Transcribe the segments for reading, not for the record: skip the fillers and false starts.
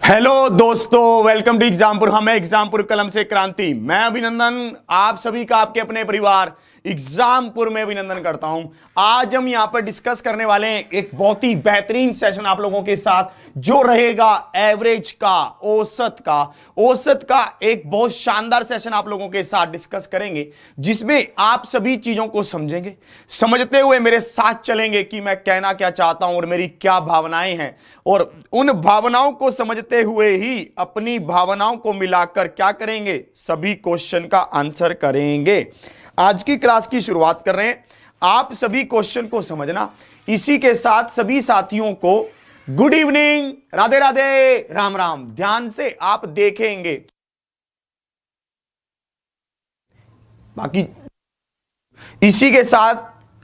Hello दोस्तों, welcome to Exampur. हम एग्जामपुर कलम से क्रांति। मैं अभिनंदन आप सभी का आपके अपने परिवार एग्जामपुर में अभिनंदन करता हूं। आज हम यहां पर डिस्कस करने वाले हैं एक बहुत ही बेहतरीन सेशन आप लोगों के साथ, जो रहेगा एवरेज का, औसत का एक बहुत शानदार सेशन आप लोगों के साथ डिस्कस करेंगे, जिसमें आप सभी चीजों को समझेंगे, समझते हुए मेरे साथ चलेंगे कि मैं कहना क्या चाहता हूं और मेरी क्या भावनाएं हैं, और उन भावनाओं को समझते हुए ही अपनी भावनाओं को मिलाकर क्या करेंगे, सभी क्वेश्चन का आंसर करेंगे। आज की क्लास की शुरुआत कर रहे हैं। आप सभी क्वेश्चन को समझना, इसी के साथ सभी साथियों को गुड इवनिंग, राधे राधे, राम राम। ध्यान से आप देखेंगे। बाकी इसी के साथ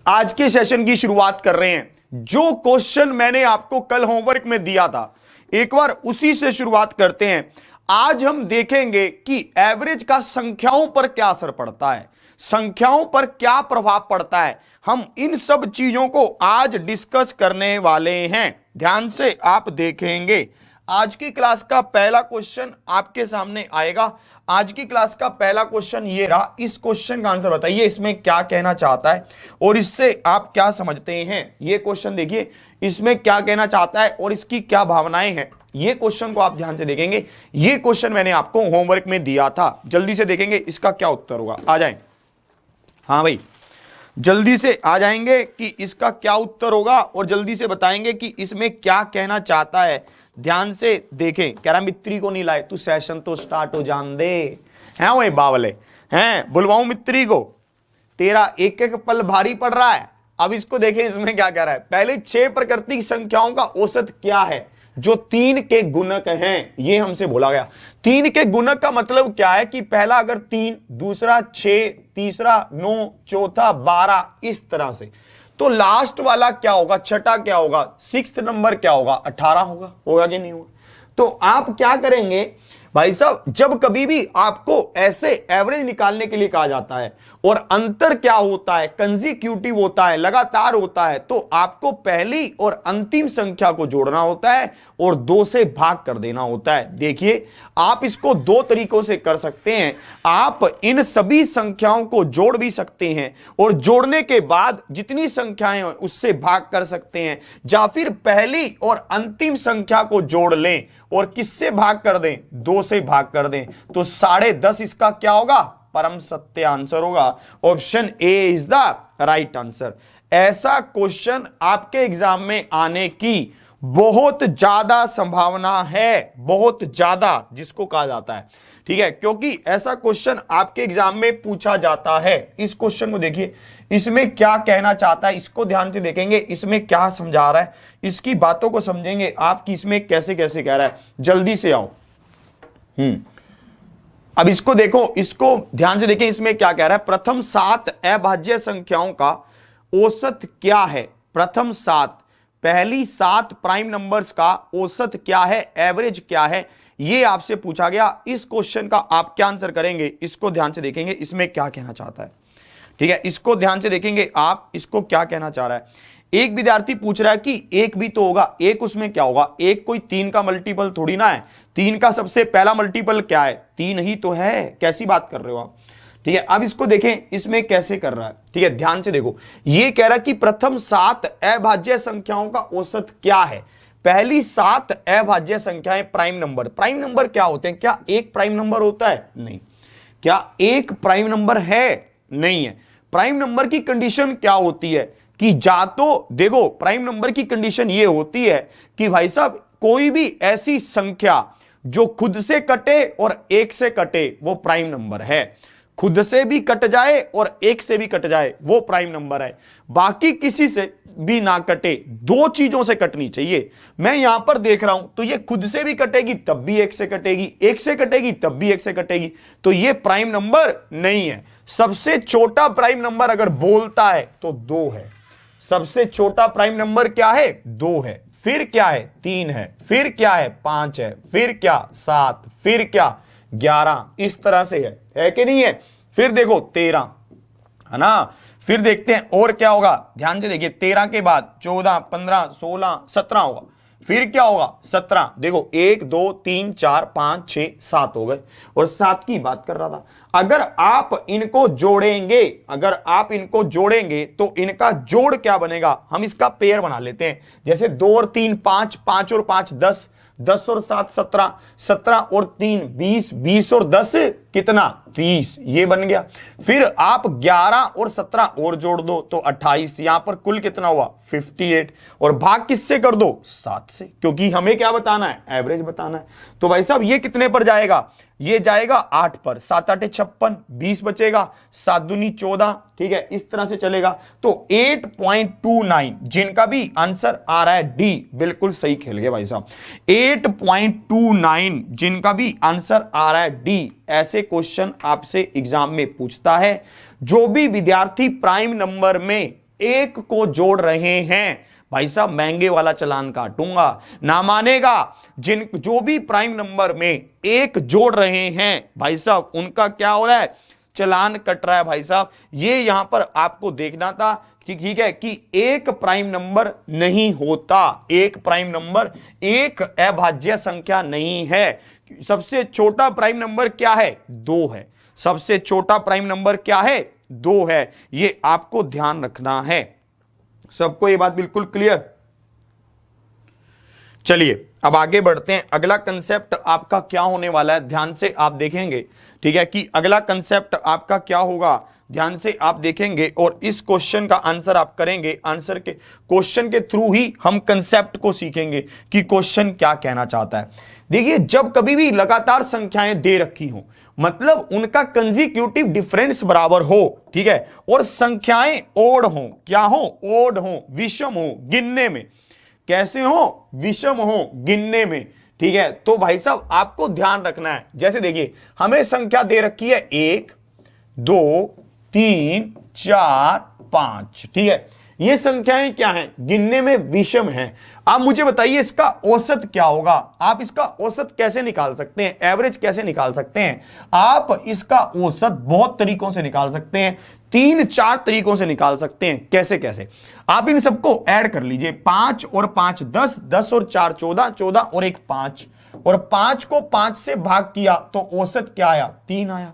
आज के सेशन की शुरुआत कर रहे हैं। जो क्वेश्चन मैंने आपको कल होमवर्क में दिया था, एक बार उसी से शुरुआत करते हैं। आज हम देखेंगे कि एवरेज का संख्याओं पर क्या असर पड़ता है, संख्याओं पर क्या प्रभाव पड़ता है। हम इन सब चीजों को आज डिस्कस करने वाले हैं। ध्यान से आप देखेंगे। आज की क्लास का पहला क्वेश्चन आपके सामने आएगा। आज की क्लास का पहला क्वेश्चन ये रहा। इस क्वेश्चन का आंसर बताइए, इसमें क्या कहना चाहता है और इससे आप क्या समझते हैं। ये क्वेश्चन देखिए, इसमें क्या कहना चाहता है और इसकी क्या भावनाएं हैं। ये क्वेश्चन को आप ध्यान से देखेंगे। ये क्वेश्चन मैंने आपको होमवर्क में दिया था। जल्दी से देखेंगे इसका क्या उत्तर होगा। आ जाए, हाँ भाई, जल्दी से आ जाएंगे कि इसका क्या उत्तर होगा और जल्दी से बताएंगे कि इसमें क्या कहना चाहता है। ध्यान से देखें। कह रहा मित्री को नहीं लाए, तू सेशन तो स्टार्ट हो जान दे। हैं वो बावले हैं, बुलवाऊं मित्री को, तेरा एक एक पल भारी पड़ रहा है। अब इसको देखें, इसमें क्या कह रहा है। पहले 6 प्राकृतिक संख्याओं का औसत क्या है जो 3 के गुणक हैं, ये हमसे बोला गया। 3 के गुणक का मतलब क्या है कि पहला अगर 3, दूसरा 6, तीसरा 9, चौथा 12, इस तरह से। तो लास्ट वाला क्या होगा, छठा क्या होगा, 6th नंबर क्या होगा, 18 होगा कि नहीं होगा। तो आप क्या करेंगे भाई साहब, जब कभी भी आपको ऐसे एवरेज निकालने के लिए कहा जाता है और अंतर क्या होता है, कंसेक्यूटिव होता है, लगातार होता है, तो आपको पहली और अंतिम संख्या को जोड़ना होता है और 2 से भाग कर देना होता है। देखिए, आप इसको 2 तरीकों से कर सकते हैं। आप इन सभी संख्याओं को जोड़ भी सकते हैं और जोड़ने के बाद जितनी संख्याएं हैं उससे भाग कर सकते हैं, या फिर पहली और अंतिम संख्या को जोड़ लें और किससे भाग कर दें, 2 से भाग कर दें। तो 10.5 इसका क्या होगा, परम सत्य आंसर होगा। Option A is the right answer. ऐसा क्वेश्चन आपके एग्जाम में आने की बहुत ज्यादा संभावना है, बहुत ज्यादा, जिसको कहा जाता है, ठीक है, क्योंकि ऐसा क्वेश्चन आपके एग्जाम में पूछा जाता है। इस क्वेश्चन को देखिए, इसमें क्या कहना चाहता है, इसको ध्यान से देखेंगे, इसमें क्या समझा रहा है, इसकी बातों को समझेंगे आप कि इसमें कैसे कैसे कह रहा है। जल्दी से आओ। अब इसको देखो, इसको ध्यान से देखें, इसमें क्या कह रहा है। प्रथम 7 अभाज्य संख्याओं का औसत क्या है। प्रथम 7, पहली 7 प्राइम नंबर्स का औसत क्या है, एवरेज क्या है, ये आपसे पूछा गया। इस क्वेश्चन का आप क्या आंसर करेंगे, इसको ध्यान से देखेंगे, इसमें क्या कहना चाहता है, ठीक है। इसको ध्यान से देखेंगे आप, इसको क्या कहना चाह रहा है। एक विद्यार्थी पूछ रहा है कि एक भी तो होगा, एक उसमें क्या होगा, एक कोई 3 का मल्टीपल थोड़ी ना है। 3 का सबसे पहला मल्टीपल क्या है, 3 ही तो है। कैसी बात कर रहे हो आप, ठीक है। अब इसको देखें, इसमें कैसे कर रहा है, ठीक है, ध्यान से देखो। ये कह रहा है कि प्रथम 7 अभाज्य संख्याओं का औसत क्या है। पहली 7 अभाज्य संख्याएं प्राइम नंबर। प्राइम नंबर क्या होते हैं, क्या एक प्राइम नंबर होता है, नहीं। क्या एक प्राइम नंबर है, नहीं है। प्राइम नंबर की कंडीशन क्या होती है कि जा तो देखो, प्राइम नंबर की कंडीशन ये होती है कि भाई साहब कोई भी ऐसी संख्या जो खुद से कटे और 1 से कटे वो प्राइम नंबर है। खुद से भी कट जाए और 1 से भी कट जाए वो प्राइम नंबर है। बाकी किसी से भी ना कटे, 2 चीजों से कटनी चाहिए। मैं यहां पर देख रहा हूं तो ये खुद से भी कटेगी तब भी 1 से कटेगी, 1 से कटेगी तब भी 1 से कटेगी, तो ये प्राइम नंबर नहीं है। सबसे छोटा प्राइम नंबर अगर बोलता है तो 2 है। सबसे छोटा प्राइम नंबर क्या है, 2 है। फिर क्या है, 3 है। फिर क्या है, 5 है। फिर क्या, 7। फिर क्या, 11। इस तरह से है कि नहीं है। फिर देखो 13, है ना। फिर देखते हैं और क्या होगा, ध्यान से देखिए। 13 के बाद 14, 15, 16, 17 होगा। फिर क्या होगा 17। देखो 1 2 3 4 5 6 7 हो गए, और 7 की बात कर रहा था। अगर आप इनको जोड़ेंगे, अगर आप इनको जोड़ेंगे तो इनका जोड़ क्या बनेगा, हम इसका पेयर बना लेते हैं। जैसे 2 और 3 5, 5 और 5 10, 10 और 7 17, 17 और 3 20, 20 और 10 कितना 30, ये बन गया। फिर आप 11 और 17 और जोड़ दो तो 28, यहां पर कुल कितना हुआ 58, और भाग किससे कर दो 7 से, क्योंकि हमें क्या बताना है, एवरेज बताना है। तो भाई साहब ये कितने पर जाएगा, ये जाएगा 8 पर, 7 8 56, 20 बचेगा, 7 दूनी 14, ठीक है, इस तरह से चलेगा। तो 8.29 जिनका भी आंसर आ रहा है डी, बिल्कुल सही खेल गए भाई साहब। 8.29 जिनका भी आंसर आ रहा है डी, ऐसे क्वेश्चन आपसे एग्जाम में पूछता है। जो भी विद्यार्थी प्राइम नंबर में 1 को जोड़ रहे हैं भाई साहब, महंगे वाला चालान काटूंगा, ना मानेगा। जो भी प्राइम नंबर में 1 जोड़ रहे हैं भाई साहब, उनका क्या हो रहा है, चालान कट रहा है भाई साहब। ये यहां पर आपको देखना था कि ठीक है कि एक प्राइम नंबर नहीं होता, एक प्राइम नंबर एक अभाज्य संख्या नहीं है। सबसे छोटा प्राइम नंबर क्या है, 2 है। सबसे छोटा प्राइम नंबर क्या है, 2 है। ये आपको ध्यान रखना है। सबको ये बात बिल्कुल क्लियर। चलिए अब आगे बढ़ते हैं। अगला कंसेप्ट आपका क्या होने वाला है, ध्यान से आप देखेंगे, ठीक है, कि अगला कंसेप्ट आपका क्या होगा, ध्यान से आप देखेंगे और इस क्वेश्चन का आंसर आप करेंगे। आंसर के क्वेश्चन के थ्रू ही हम कंसेप्ट को सीखेंगे कि क्वेश्चन क्या कहना चाहता है। देखिए, जब कभी भी लगातार संख्याएं दे रखी हो, मतलब उनका कंसेक्यूटिव डिफरेंस बराबर हो, ठीक है, और संख्याएं ओड हो, क्या हो, ओड हो, विषम हो, गिनने में कैसे हो, विषम हो गिनने में, ठीक है। तो भाई साहब आपको ध्यान रखना है। जैसे देखिए, हमें संख्या दे रखी है 1 2 3 4 5, ठीक है, ये संख्याएं क्या हैं, गिनने में विषम हैं। आप मुझे बताइए इसका औसत क्या होगा। आप इसका औसत कैसे निकाल सकते हैं, एवरेज कैसे निकाल सकते हैं। आप इसका औसत बहुत तरीकों से निकाल सकते हैं, 3-4 तरीकों से निकाल सकते हैं। कैसे कैसे, आप इन सबको ऐड कर लीजिए। 5 और 5 10, 10 और 4 14, 14 और 1 5, और 5 को 5 से भाग किया तो औसत क्या आया, 3 आया।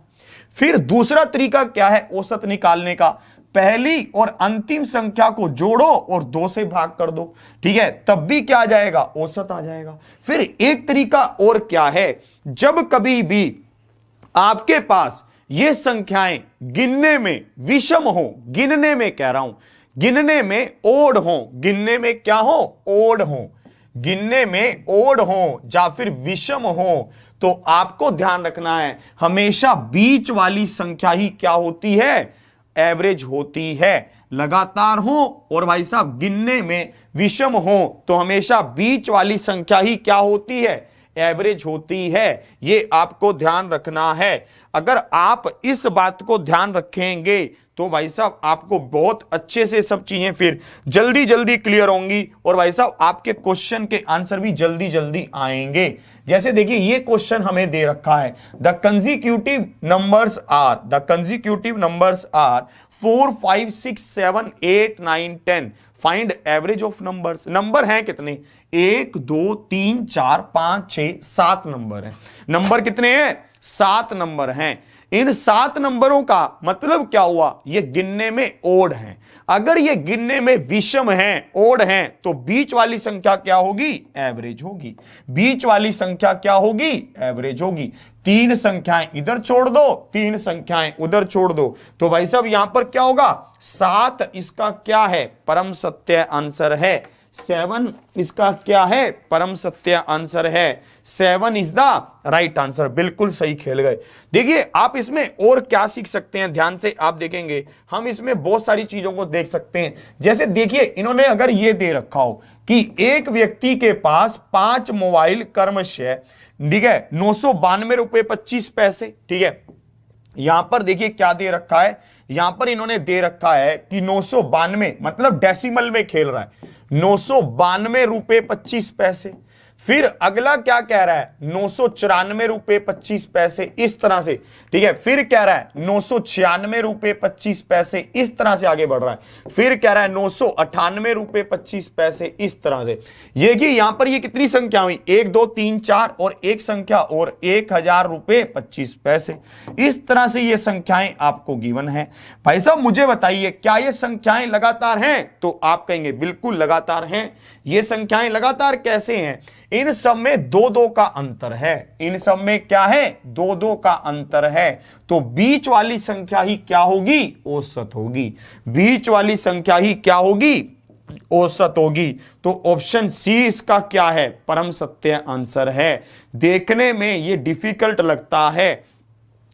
फिर दूसरा तरीका क्या है औसत निकालने का, पहली और अंतिम संख्या को जोड़ो और 2 से भाग कर दो, ठीक है, तब भी क्या आ जाएगा, औसत आ जाएगा। फिर एक तरीका और क्या है, जब कभी भी आपके पास ये संख्याएं गिनने में विषम हो, गिनने में कह रहा हूं, गिनने में ओड हो, गिनने में क्या हो, ओड हो, गिनने में ओड हो या फिर विषम हो, तो आपको ध्यान रखना है हमेशा बीच वाली संख्या ही क्या होती है, एवरेज होती है। लगातार हो और भाई साहब गिनने में विषम हो तो हमेशा बीच वाली संख्या ही क्या होती है, एवरेज होती है। ये आपको ध्यान रखना है। अगर आप इस बात को ध्यान रखेंगे तो भाई साहब आपको बहुत अच्छे से सब चीजें फिर जल्दी जल्दी क्लियर होंगी, और भाई साहब आपके क्वेश्चन के आंसर भी जल्दी जल्दी आएंगे। जैसे देखिए, ये क्वेश्चन हमें दे रखा है, the consecutive numbers are, the consecutive numbers are 4 5 6 7 8 9 10, find average of numbers. Number हैं कितने, 1 2 3 4 5 6 7 नंबर हैं। नंबर कितने हैं, 7 नंबर हैं। इन 7 नंबरों का मतलब क्या हुआ, ये गिनने में ओड हैं। अगर ये गिनने में विषम हैं, ओड हैं, तो बीच वाली संख्या क्या होगी, एवरेज होगी। बीच वाली संख्या क्या होगी, एवरेज होगी। 3 संख्याएं इधर छोड़ दो, 3 संख्याएं उधर छोड़ दो, तो भाई साहब यहां पर क्या होगा, 7 इसका क्या है, परम सत्य आंसर है। 7 इसका क्या है, परम सत्य आंसर है। 7 इज द राइट आंसर। बिल्कुल सही खेल गए। देखिए, आप इसमें और क्या सीख सकते हैं, ध्यान से आप देखेंगे, हम इसमें बहुत सारी चीजों को देख सकते हैं। जैसे देखिए, इन्होंने अगर ये दे रखा हो कि एक व्यक्ति के पास 5 मोबाइल क्रमशः, ठीक है, 992 रुपए 25 पैसे, ठीक है। यहां पर देखिए क्या दे रखा है, यहां पर इन्होंने दे रखा है कि 992, मतलब डेसिमल में खेल रहा है, 992 रुपए 25 पैसे। फिर अगला क्या कह रहा है 994 रुपए 25 पैसे इस तरह से, ठीक है। फिर कह रहा है 996 रुपए 25 पैसे इस तरह से आगे बढ़ रहा है। फिर कह रहा है 998 रुपए 25 पैसे इस तरह से। ये कि यहां पर ये कितनी संख्या हुई 1 2 3 4 और एक संख्या और 1000 रुपए 25 पैसे। इस तरह से ये संख्याएं आपको गिवन है। भाई साहब मुझे बताइए क्या ये संख्याएं लगातार हैं? तो आप कहेंगे बिल्कुल लगातार हैं। ये संख्याएं लगातार कैसे हैं? इन सब में 2-2 का अंतर है। इन सब में क्या है 2-2 का अंतर है। तो बीच वाली संख्या ही क्या होगी औसत होगी। बीच वाली संख्या ही क्या होगी औसत होगी। तो ऑप्शन सी इसका क्या है परम सत्य आंसर है। देखने में ये डिफिकल्ट लगता है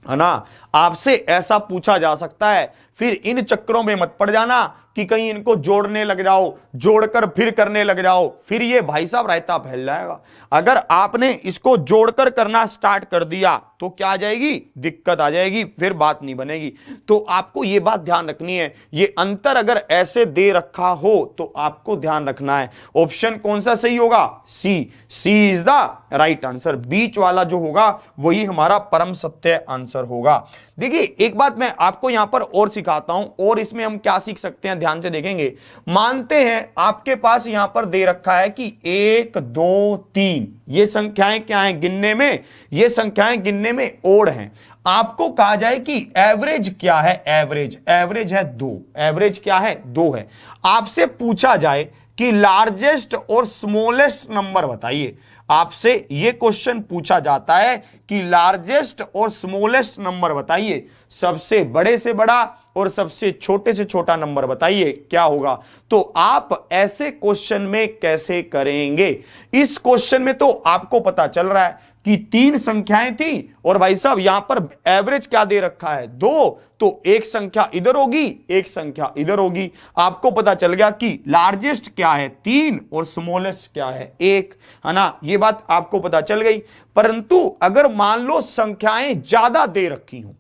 ना, आपसे ऐसा पूछा जा सकता है। फिर इन चक्करों में मत पड़ जाना कि कहीं इनको जोड़ने लग जाओ, जोड़कर फिर करने लग जाओ, फिर ये भाई साहब रायता फैल जाएगा। अगर आपने इसको जोड़कर करना स्टार्ट कर दिया तो क्या आ जाएगी दिक्कत आ जाएगी, फिर बात नहीं बनेगी। तो आपको ये बात ध्यान रखनी है, ये अंतर अगर ऐसे दे रखा हो तो आपको ध्यान रखना है ऑप्शन कौन सा सही होगा सी। सी इज द राइट आंसर। बीच वाला जो होगा वही हमारा परम सत्य आंसर होगा। देखिए एक बात मैं आपको यहां पर और सिखाता हूं, और इसमें हम क्या सीख सकते हैं ध्यान से देखेंगे। मानते हैं आपके पास यहां पर दे रखा है कि 1 2 3 ये संख्याएं क्या हैं गिनने में, ये संख्याएं गिनने में ओड हैं। आपको कहा जाए कि एवरेज क्या है, एवरेज है 2, एवरेज क्या है 2 है। आपसे पूछा जाए कि लार्जेस्ट और स्मॉलेस्ट नंबर बताइए, आपसे यह क्वेश्चन पूछा जाता है कि लार्जेस्ट और स्मॉलेस्ट नंबर बताइए, सबसे बड़े से बड़ा और सबसे छोटे से छोटा नंबर बताइए क्या होगा। तो आप ऐसे क्वेश्चन में कैसे करेंगे? इस क्वेश्चन में तो आपको पता चल रहा है कि 3 संख्याएं थी और भाई साहब यहां पर एवरेज क्या दे रखा है 2, तो एक संख्या इधर होगी एक संख्या इधर होगी। आपको पता चल गया कि लार्जेस्ट क्या है 3 और स्मॉलेस्ट क्या है 1, है ना, ये बात आपको पता चल गई। परंतु अगर मान लो संख्याएं ज्यादा दे रखी हो,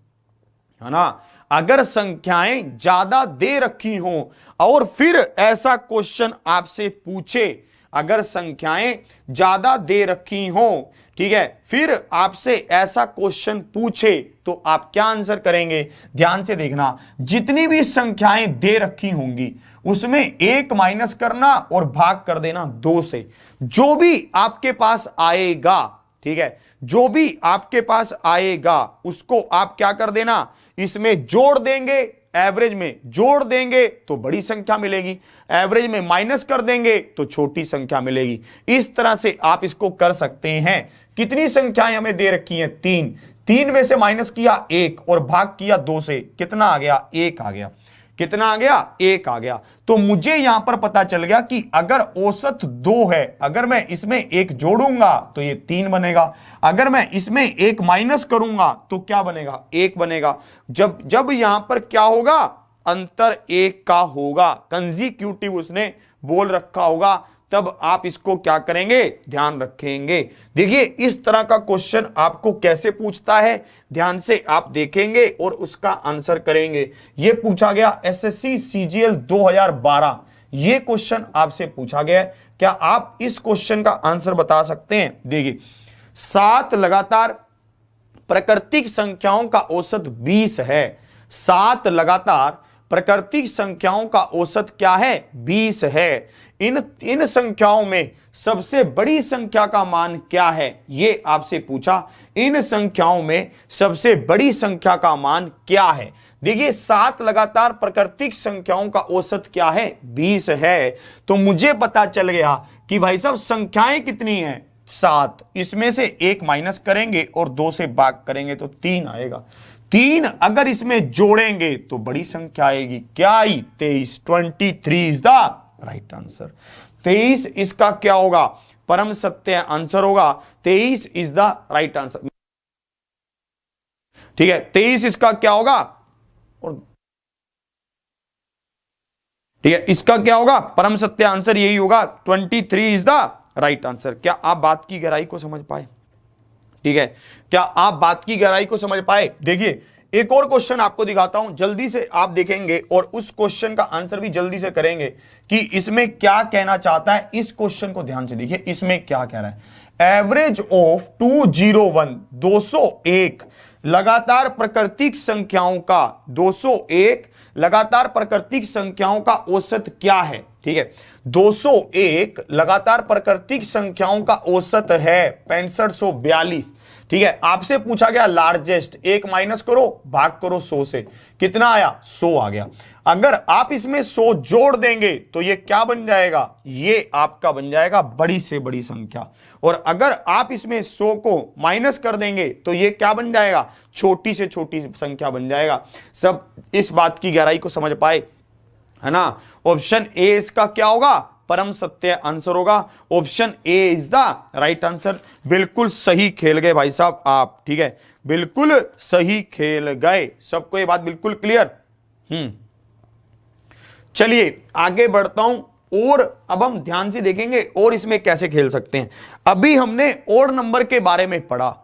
है ना, अगर संख्याएं ज्यादा दे रखी हो और फिर ऐसा क्वेश्चन आपसे पूछे, अगर संख्याएं ज्यादा दे रखी हो, ठीक है, फिर आपसे ऐसा क्वेश्चन पूछे तो आप क्या आंसर करेंगे? ध्यान से देखना, जितनी भी संख्याएं दे रखी होंगी उसमें 1 माइनस करना और भाग कर देना 2 से। जो भी आपके पास आएगा, ठीक है, जो भी आपके पास आएगा उसको आप क्या कर देना, इसमें जोड़ देंगे, एवरेज में जोड़ देंगे तो बड़ी संख्या मिलेगी, एवरेज में माइनस कर देंगे तो छोटी संख्या मिलेगी। इस तरह से आप इसको कर सकते हैं। कितनी संख्याएं हमें दे रखी हैं 3, 3 में से माइनस किया 1 और भाग किया 2 से, कितना आ गया 1 आ गया। कितना आ गया 1 आ गया। तो मुझे यहां पर पता चल गया कि अगर औसत 2 है, अगर मैं इसमें 1 जोड़ूंगा तो ये 3 बनेगा, अगर मैं इसमें 1 माइनस करूंगा तो क्या बनेगा 1 बनेगा। जब यहां पर क्या होगा अंतर 1 का होगा, कंसेक्यूटिव उसने बोल रखा होगा, तब आप इसको क्या करेंगे ध्यान रखेंगे। देखिए इस तरह का क्वेश्चन आपको कैसे पूछता है, ध्यान से आप देखेंगे और उसका आंसर करेंगे। यह पूछा गया एसएससी सीजीएल 2012, यह क्वेश्चन आपसे पूछा गया है। क्या आप इस क्वेश्चन का आंसर बता सकते हैं? देखिए 7 लगातार प्राकृतिक संख्याओं का औसत 20 है। 7 लगातार प्राकृतिक संख्याओं का औसत क्या है 20 है। इन संख्याओं में सबसे बड़ी संख्या का मान क्या है, ये आपसे पूछा। इन संख्याओं में सबसे बड़ी संख्या का मान क्या है? देखिए 7 लगातार प्राकृतिक संख्याओं का औसत क्या है 20 है। तो मुझे पता चल गया कि भाई साहब संख्याएं कितनी हैं 7, इसमें से 1 माइनस करेंगे और 2 से भाग करेंगे तो 3 आएगा। 3 अगर इसमें जोड़ेंगे तो बड़ी संख्या आएगी, क्या आई 23, 23 इज द राइट आंसर। 23 इसका क्या होगा परम सत्य आंसर होगा, 23 इज द राइट आंसर। ठीक है 23 इसका क्या होगा, और ठीक है इसका क्या होगा परम सत्य आंसर यही होगा, 23 इज द राइट आंसर। क्या आप बात की गहराई को समझ पाए? ठीक है, क्या आप बात की गहराई को समझ पाए? देखिए एक और क्वेश्चन आपको दिखाता हूं, जल्दी से आप देखेंगे और उस क्वेश्चन का आंसर भी जल्दी से करेंगे कि इसमें क्या कहना चाहता है। इस क्वेश्चन को ध्यान से देखिए, इसमें क्या कह रहा है। एवरेज ऑफ 201 201 लगातार प्राकृतिक संख्याओं का 201 लगातार प्राकृतिक संख्याओं का औसत क्या है। ठीक है, 201 लगातार प्राकृतिक संख्याओं का औसत है 6542। ठीक है, आपसे पूछा गया लार्जेस्ट, एक माइनस करो भाग करो 100 से, कितना आया 100 आ गया। अगर आप इसमें 100 जोड़ देंगे तो ये क्या बन जाएगा, ये आपका बन जाएगा बड़ी से बड़ी संख्या। और अगर आप इसमें 100 को माइनस कर देंगे तो ये क्या बन जाएगा, छोटी से छोटी संख्या बन जाएगा। सब इस बात की गहराई को समझ पाए, है ना। ऑप्शन ए इसका क्या होगा, परम सत्य आंसर होगा। Option A is the right answer. बिल्कुल सही खेल गए भाई साहब आप। ठीक है, बिल्कुल सही खेल गए, सबको ये बात बिल्कुल क्लियर। चलिए आगे बढ़ता हूं, और अब हम ध्यान से देखेंगे और इसमें कैसे खेल सकते हैं। अभी हमने ओड नंबर के बारे में पढ़ा,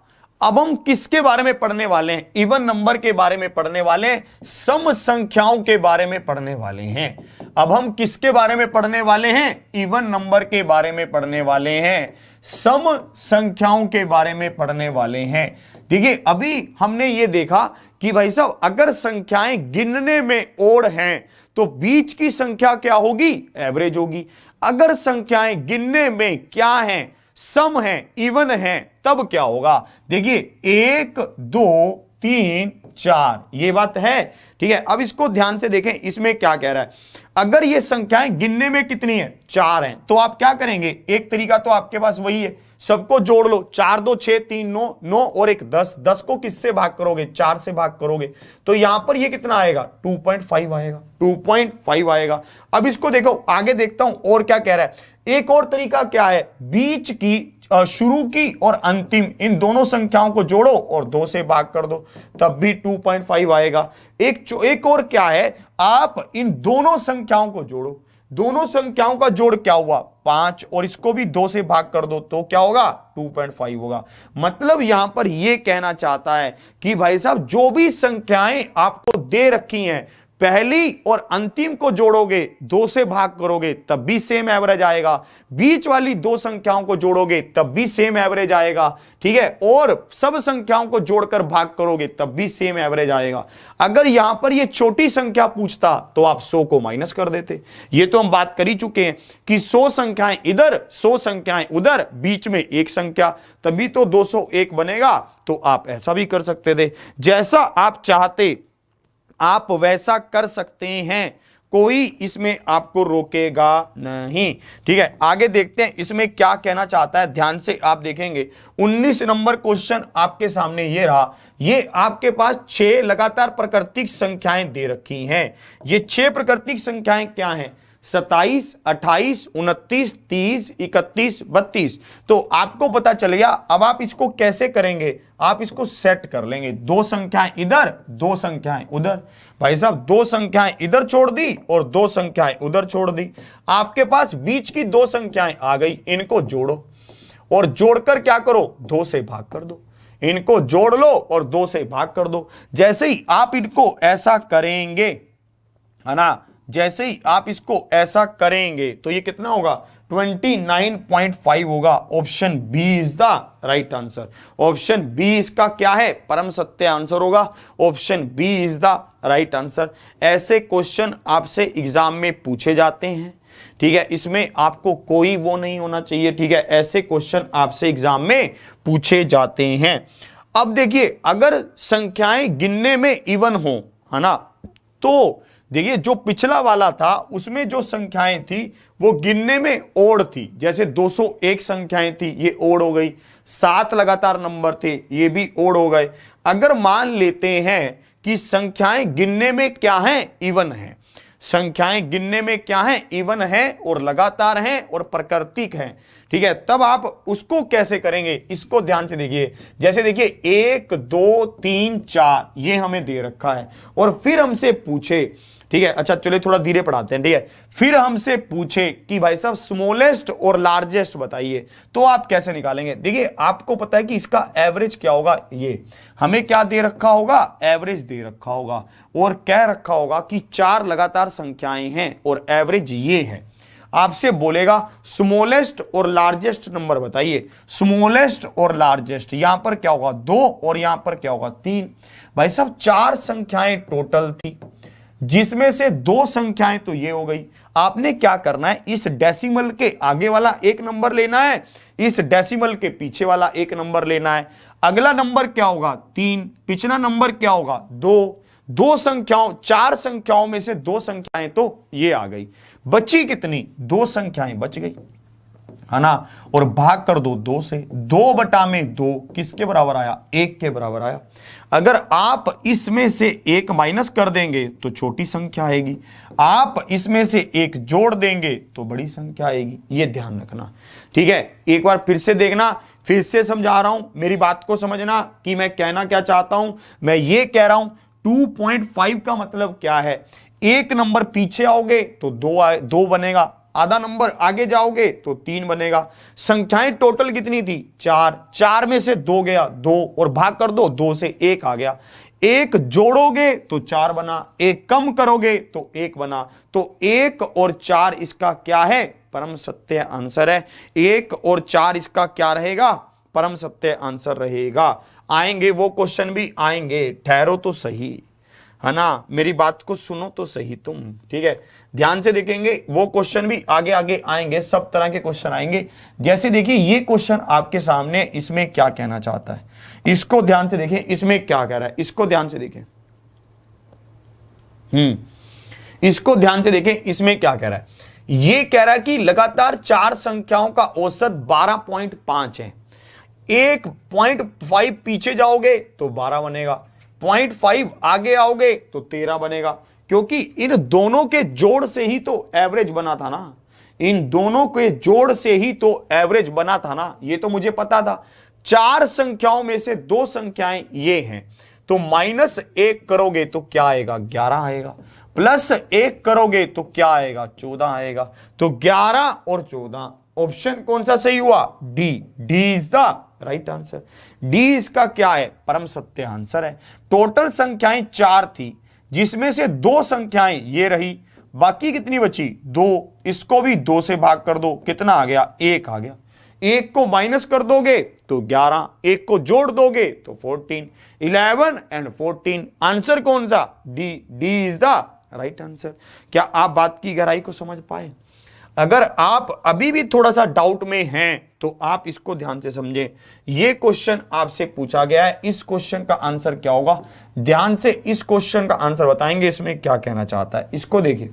अब हम किसके बारे में पढ़ने वाले हैं, इवन नंबर के बारे में पढ़ने वाले हैं, सम संख्याओं के बारे में पढ़ने वाले हैं। अब हम किसके बारे में पढ़ने वाले हैं, इवन नंबर के बारे में पढ़ने वाले हैं, सम संख्याओं के बारे में पढ़ने वाले हैं। देखिए अभी हमने ये देखा कि भाई साहब अगर संख्याएं गिनने में ओड हैं तो बीच की संख्या क्या होगी, एवरेज होगी। अगर संख्याएं गिनने में क्या हैं, सम है, इवन है, तब क्या होगा। देखिए 1 2 3 4 ये बात है। ठीक है, अब इसको ध्यान से देखें, इसमें क्या कह रहा है। अगर ये संख्याएं गिनने में कितनी है, 4 हैं, तो आप क्या करेंगे, एक तरीका तो आपके पास वही है, सबको जोड़ लो। 4 2 6 3 9 9 और 1 10, 10 को किससे भाग करोगे, 4 से भाग करोगे, तो यहां पर ये कितना आएगा, 2.5 आएगा, 2.5 आएगा। अब इसको देखो, आगे देखता हूं और क्या कह रहा है। एक और तरीका क्या है, बीच की शुरू की और अंतिम इन दोनों संख्याओं को जोड़ो और 2 से भाग कर दो, तब भी 2.5 आएगा। एक और क्या है, आप इन दोनों संख्याओं को जोड़ो, दोनों संख्याओं का जोड़ क्या हुआ 5, और इसको भी 2 से भाग कर दो तो क्या होगा, 2.5 होगा। मतलब यहां पर यह कहना चाहता है कि भाई साहब जो भी संख्याएं आपको दे रखी हैं, पहली और अंतिम को जोड़ोगे, 2 से भाग करोगे तब भी सेम एवरेज आएगा, बीच वाली दो संख्याओं को जोड़ोगे तब भी सेम एवरेज आएगा। ठीक है, और सब संख्याओं को जोड़कर भाग करोगे तब भी सेम एवरेज आएगा। अगर यहां पर ये छोटी संख्या पूछता तो आप 100 को माइनस कर देते। ये तो हम बात कर ही चुके हैं कि 100 संख्याएं इधर 100 संख्याएं उधर, बीच में एक संख्या, तभी तो 201 बनेगा। तो आप ऐसा भी कर सकते थे, जैसा आप चाहते आप वैसा कर सकते हैं, कोई इसमें आपको रोकेगा नहीं। ठीक है, आगे देखते हैं इसमें क्या कहना चाहता है, ध्यान से आप देखेंगे। 19 नंबर क्वेश्चन आपके सामने ये रहा। ये आपके पास 6 लगातार प्राकृतिक संख्याएं दे रखी हैं। ये 6 प्राकृतिक संख्याएं क्या हैं, 27 28 29 30 31 32। तो आपको पता चल गया। अब आप इसको कैसे करेंगे, आप इसको सेट कर लेंगे, 2 संख्याएं इधर 2 संख्याएं उधर। भाई साहब 2 संख्याएं इधर छोड़ दी और 2 संख्याएं उधर छोड़ दी, आपके पास बीच की 2 संख्याएं आ गई, इनको जोड़ो और जोड़कर क्या करो, 2 से भाग कर दो। इनको जोड़ लो और 2 से भाग कर दो। जैसे ही आप इनको ऐसा करेंगे, है ना, जैसे ही आप इसको ऐसा करेंगे तो ये कितना होगा, 29.5 होगा। Option B is the right answer. Option B इसका क्या है, परम सत्य आंसर होगा। Option B is the right answer. ऐसे क्वेश्चन आपसे एग्जाम में पूछे जाते हैं। ठीक है, इसमें आपको कोई वो नहीं होना चाहिए। ठीक है, ऐसे क्वेश्चन आपसे एग्जाम में पूछे जाते हैं। अब देखिए, अगर संख्याएं गिनने में इवन हो, है ना, तो देखिए जो पिछला वाला था उसमें जो संख्याएं थी वो गिनने में ओड थी। जैसे 201 संख्याएं थी, ये ओड हो गई। 7 लगातार नंबर थे, ये भी ओड हो गए। अगर मान लेते हैं कि संख्याएं गिनने में क्या हैं, इवन हैं, संख्याएं गिनने में क्या हैं, इवन है और लगातार हैं और प्राकृतिक हैं। ठीक है, तब आप उसको कैसे करेंगे, इसको ध्यान से देखिए। जैसे देखिए 1 2 3 4 ये हमें दे रखा है और फिर हमसे पूछे, ठीक है, अच्छा चलिए थोड़ा धीरे पढ़ाते हैं। ठीक है, फिर हमसे पूछे कि भाई साहब स्मॉलेस्ट और लार्जेस्ट बताइए, तो आप कैसे निकालेंगे। देखिए आपको पता है कि इसका एवरेज क्या होगा, ये हमें क्या दे रखा होगा, एवरेज दे रखा होगा और कह रखा होगा कि 4 लगातार संख्याएं हैं और एवरेज ये है। आपसे बोलेगा स्मॉलेस्ट और लार्जेस्ट नंबर बताइए, स्मॉलेस्ट और लार्जेस्ट। यहां पर क्या होगा 2 और यहां पर क्या होगा 3। भाई साहब 4 संख्याएं टोटल थी, जिसमें से 2 संख्याएं तो ये हो गई। आपने क्या करना है, इस डेसिमल के आगे वाला एक नंबर लेना है, इस डेसिमल के पीछे वाला एक नंबर लेना है। अगला नंबर क्या होगा 3, पिछला नंबर क्या होगा 2। 2 संख्याओं 4 संख्याओं में से 2 संख्याएं तो ये आ गई, बची कितनी 2 संख्याएं बच गई, है ना। और भाग कर दो 2 से, 2 बटा में 2 किसके बराबर आया 1 के बराबर आया। अगर आप इसमें से 1 माइनस कर देंगे तो छोटी संख्या आएगी, आप इसमें से 1 जोड़ देंगे तो बड़ी संख्या आएगी, ये ध्यान रखना, ठीक है। एक बार फिर से देखना, फिर से समझा रहा हूं, मेरी बात को समझना कि मैं कहना क्या चाहता हूं। मैं ये कह रहा हूं 2.5 का मतलब क्या है, एक नंबर पीछे आओगे तो 2 बनेगा, आधा नंबर आगे जाओगे तो 3 बनेगा। संख्याएं टोटल कितनी थी 4, 4 में से 2 गया 2 और भाग कर दो 2 से 1 आ गया। 1 जोड़ोगे तो 4 बना, 1 कम करोगे तो 1 बना, तो 1 और 4 इसका क्या है परम सत्य आंसर है। 1 और 4 इसका क्या रहेगा परम सत्य आंसर रहेगा। आएंगे वो क्वेश्चन भी आएंगे, ठहरो तो सही, है ना, मेरी बात को सुनो तो सही तुम, ठीक है। ध्यान से देखेंगे वो क्वेश्चन भी आगे आगे आएंगे, सब तरह के क्वेश्चन आएंगे। जैसे देखिए ये क्वेश्चन आपके सामने, इसमें क्या कहना चाहता है, इसको ध्यान से देखें, इसमें क्या कह रहा है, इसको ध्यान से देखें। इसको ध्यान से देखें, इसमें क्या कह रहा है। ये कह रहा है कि लगातार 4 संख्याओं का औसत 12.5 है। 1.5 पीछे जाओगे तो 12 बनेगा, 0.5 आगे आओगे तो 13 बनेगा, क्योंकि इन दोनों के जोड़ से ही तो एवरेज बना था ना, इन दोनों के जोड़ से ही तो एवरेज बना था ना, ये तो मुझे पता था। 4 संख्याओं में से 2 संख्याएं ये हैं, तो -1 करोगे तो क्या आएगा 11 आएगा, +1 करोगे तो क्या आएगा 14 आएगा। तो 11 और 14, ऑप्शन कौन सा सही हुआ D, D is the right answer. D इसका क्या है परम सत्य आंसर है। टोटल संख्याएं 4 थी, जिसमें से 2 संख्याएं ये रही, बाकी कितनी बची 2। इसको भी 2 से भाग कर दो, कितना आ गया 1 आ गया। 1 को माइनस कर दोगे तो 11, 1 को जोड़ दोगे तो 14, 11 एंड 14, आंसर कौन सा D, D is the right answer. क्या आप बात की गहराई को समझ पाए? अगर आप अभी भी थोड़ा सा डाउट में हैं तो आप इसको ध्यान से समझें। यह क्वेश्चन आपसे पूछा गया है, इस क्वेश्चन का आंसर क्या होगा, ध्यान से इस क्वेश्चन का आंसर बताएंगे। इसमें क्या कहना चाहता है, इसको देखिए।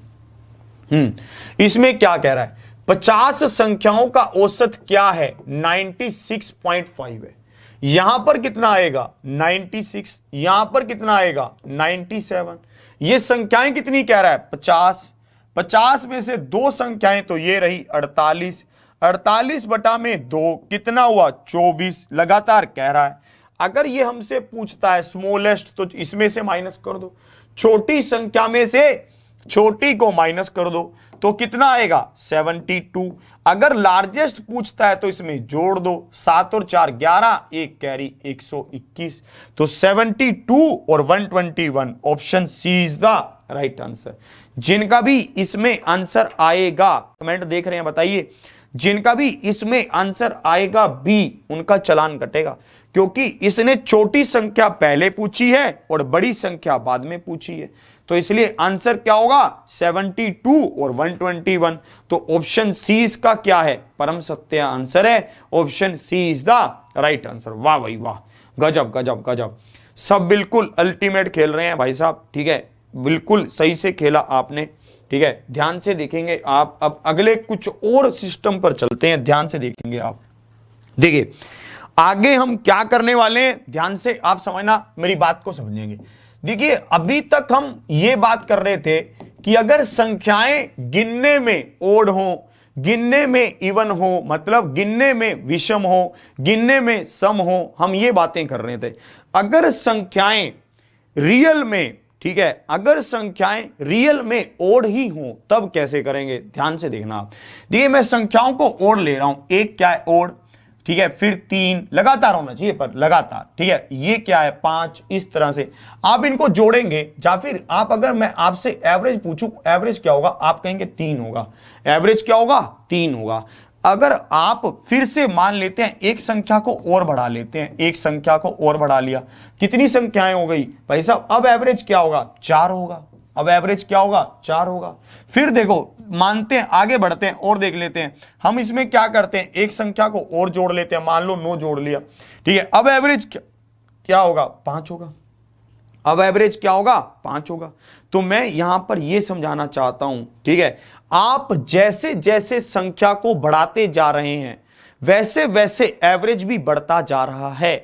इसमें क्या कह रहा है, 50 संख्याओं का औसत क्या है 96.5 है। यहां पर कितना आएगा 96, यहां पर कितना आएगा 97। ये संख्याएं कितनी कह रहा है 50, 50 में से 2 संख्याएं तो ये रही 48, 48 बटा में 2 कितना हुआ 24, लगातार कह रहा है। अगर ये हमसे पूछता है स्मॉलेस्ट तो इसमें से माइनस कर दो, छोटी संख्या में से छोटी को माइनस कर दो तो कितना आएगा 72। अगर लार्जेस्ट पूछता है तो इसमें जोड़ दो, 7 और 4 11, 1 कैरी 121, तो 72 और 121, option C is the right answer. जिनका भी इसमें आंसर आएगा, कमेंट देख रहे हैं बताइए, जिनका भी इसमें आंसर आएगा बी, उनका चालान कटेगा, क्योंकि इसने छोटी संख्या पहले पूछी है और बड़ी संख्या बाद में पूछी है। तो इसलिए आंसर क्या होगा 72 और 121। तो ऑप्शन सी इसका क्या है परम सत्य आंसर है, option C is the right answer. वाह भाई वाह, गजब गजब गजब, सब बिल्कुल अल्टीमेट खेल रहे हैं भाई साहब, ठीक है, बिल्कुल सही से खेला आपने, ठीक है। ध्यान से देखेंगे आप, अब अगले कुछ और सिस्टम पर चलते हैं, ध्यान से देखेंगे आप। देखिए आगे हम क्या करने वाले हैं, ध्यान से आप समझना, मेरी बात को समझेंगे। देखिए अभी तक हम ये बात कर रहे थे कि अगर संख्याएं गिनने में ओड हो, गिनने में इवन हो, मतलब गिनने में विषम हो, गिनने में सम हो, हम ये बातें कर रहे थे। अगर संख्याएं रियल में, ठीक है, अगर संख्याएं रियल में ओड ही हो तब कैसे करेंगे, ध्यान से देखना आप। देखिए मैं संख्याओं को ओड ले रहा हूं, एक क्या है ओड, ठीक है, फिर 3 लगातार होना चाहिए पर लगातार, ठीक है, ये क्या है 5, इस तरह से आप इनको जोड़ेंगे। या फिर आप अगर मैं आपसे एवरेज पूछूं, एवरेज क्या होगा, आप कहेंगे 3 होगा। एवरेज क्या होगा, 3 होगा। अगर आप फिर से मान लेते हैं एक संख्या को और बढ़ा लेते हैं, एक संख्या को और बढ़ा लिया, कितनी संख्याएं हो गई भाई साहब, अब एवरेज क्या होगा, 4 होगा। अब एवरेज क्या होगा, 4 होगा। फिर देखो मानते हैं, आगे बढ़ते हैं और देख लेते हैं। हम इसमें क्या करते हैं, एक संख्या को और जोड़ लेते हैं, मान लो 9 जोड़ लिया, ठीक है। अब एवरेज क्या होगा, 5 होगा। अब एवरेज क्या होगा, 5 होगा। तो मैं यहां पर यह समझाना चाहता हूं, ठीक है, आप जैसे जैसे संख्या को बढ़ाते जा रहे हैं वैसे वैसे एवरेज भी बढ़ता जा रहा है।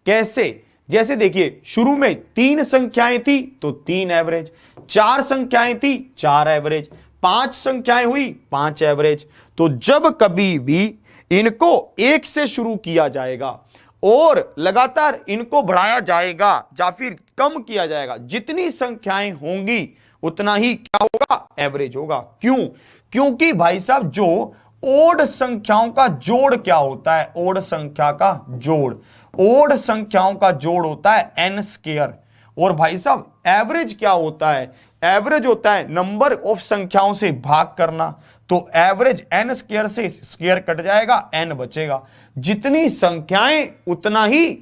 कैसे, जैसे देखिए शुरू में 3 संख्याएं थी तो 3 एवरेज, 4 संख्याएं थी 4 एवरेज, 5 संख्याएं हुई 5 एवरेज। तो जब कभी भी इनको 1 से शुरू किया जाएगा और लगातार इनको बढ़ाया जाएगा या फिर कम किया जाएगा, जितनी संख्याएं होंगी उतना ही क्या होगा, एवरेज होगा। क्यों, क्योंकि भाई साहब जो ओड संख्याओं का जोड़ क्या होता है, ओड संख्या का जोड़, ओड संख्याओं का जोड़ होता है n स्क्वायर। और भाई साहब एवरेज क्या होता है, एवरेज होता है नंबर ऑफ संख्याओं से भाग करना। तो एवरेज n स्क्वायर से स्क्वायर कट जाएगा, n बचेगा। जितनी संख्याएं उतना ही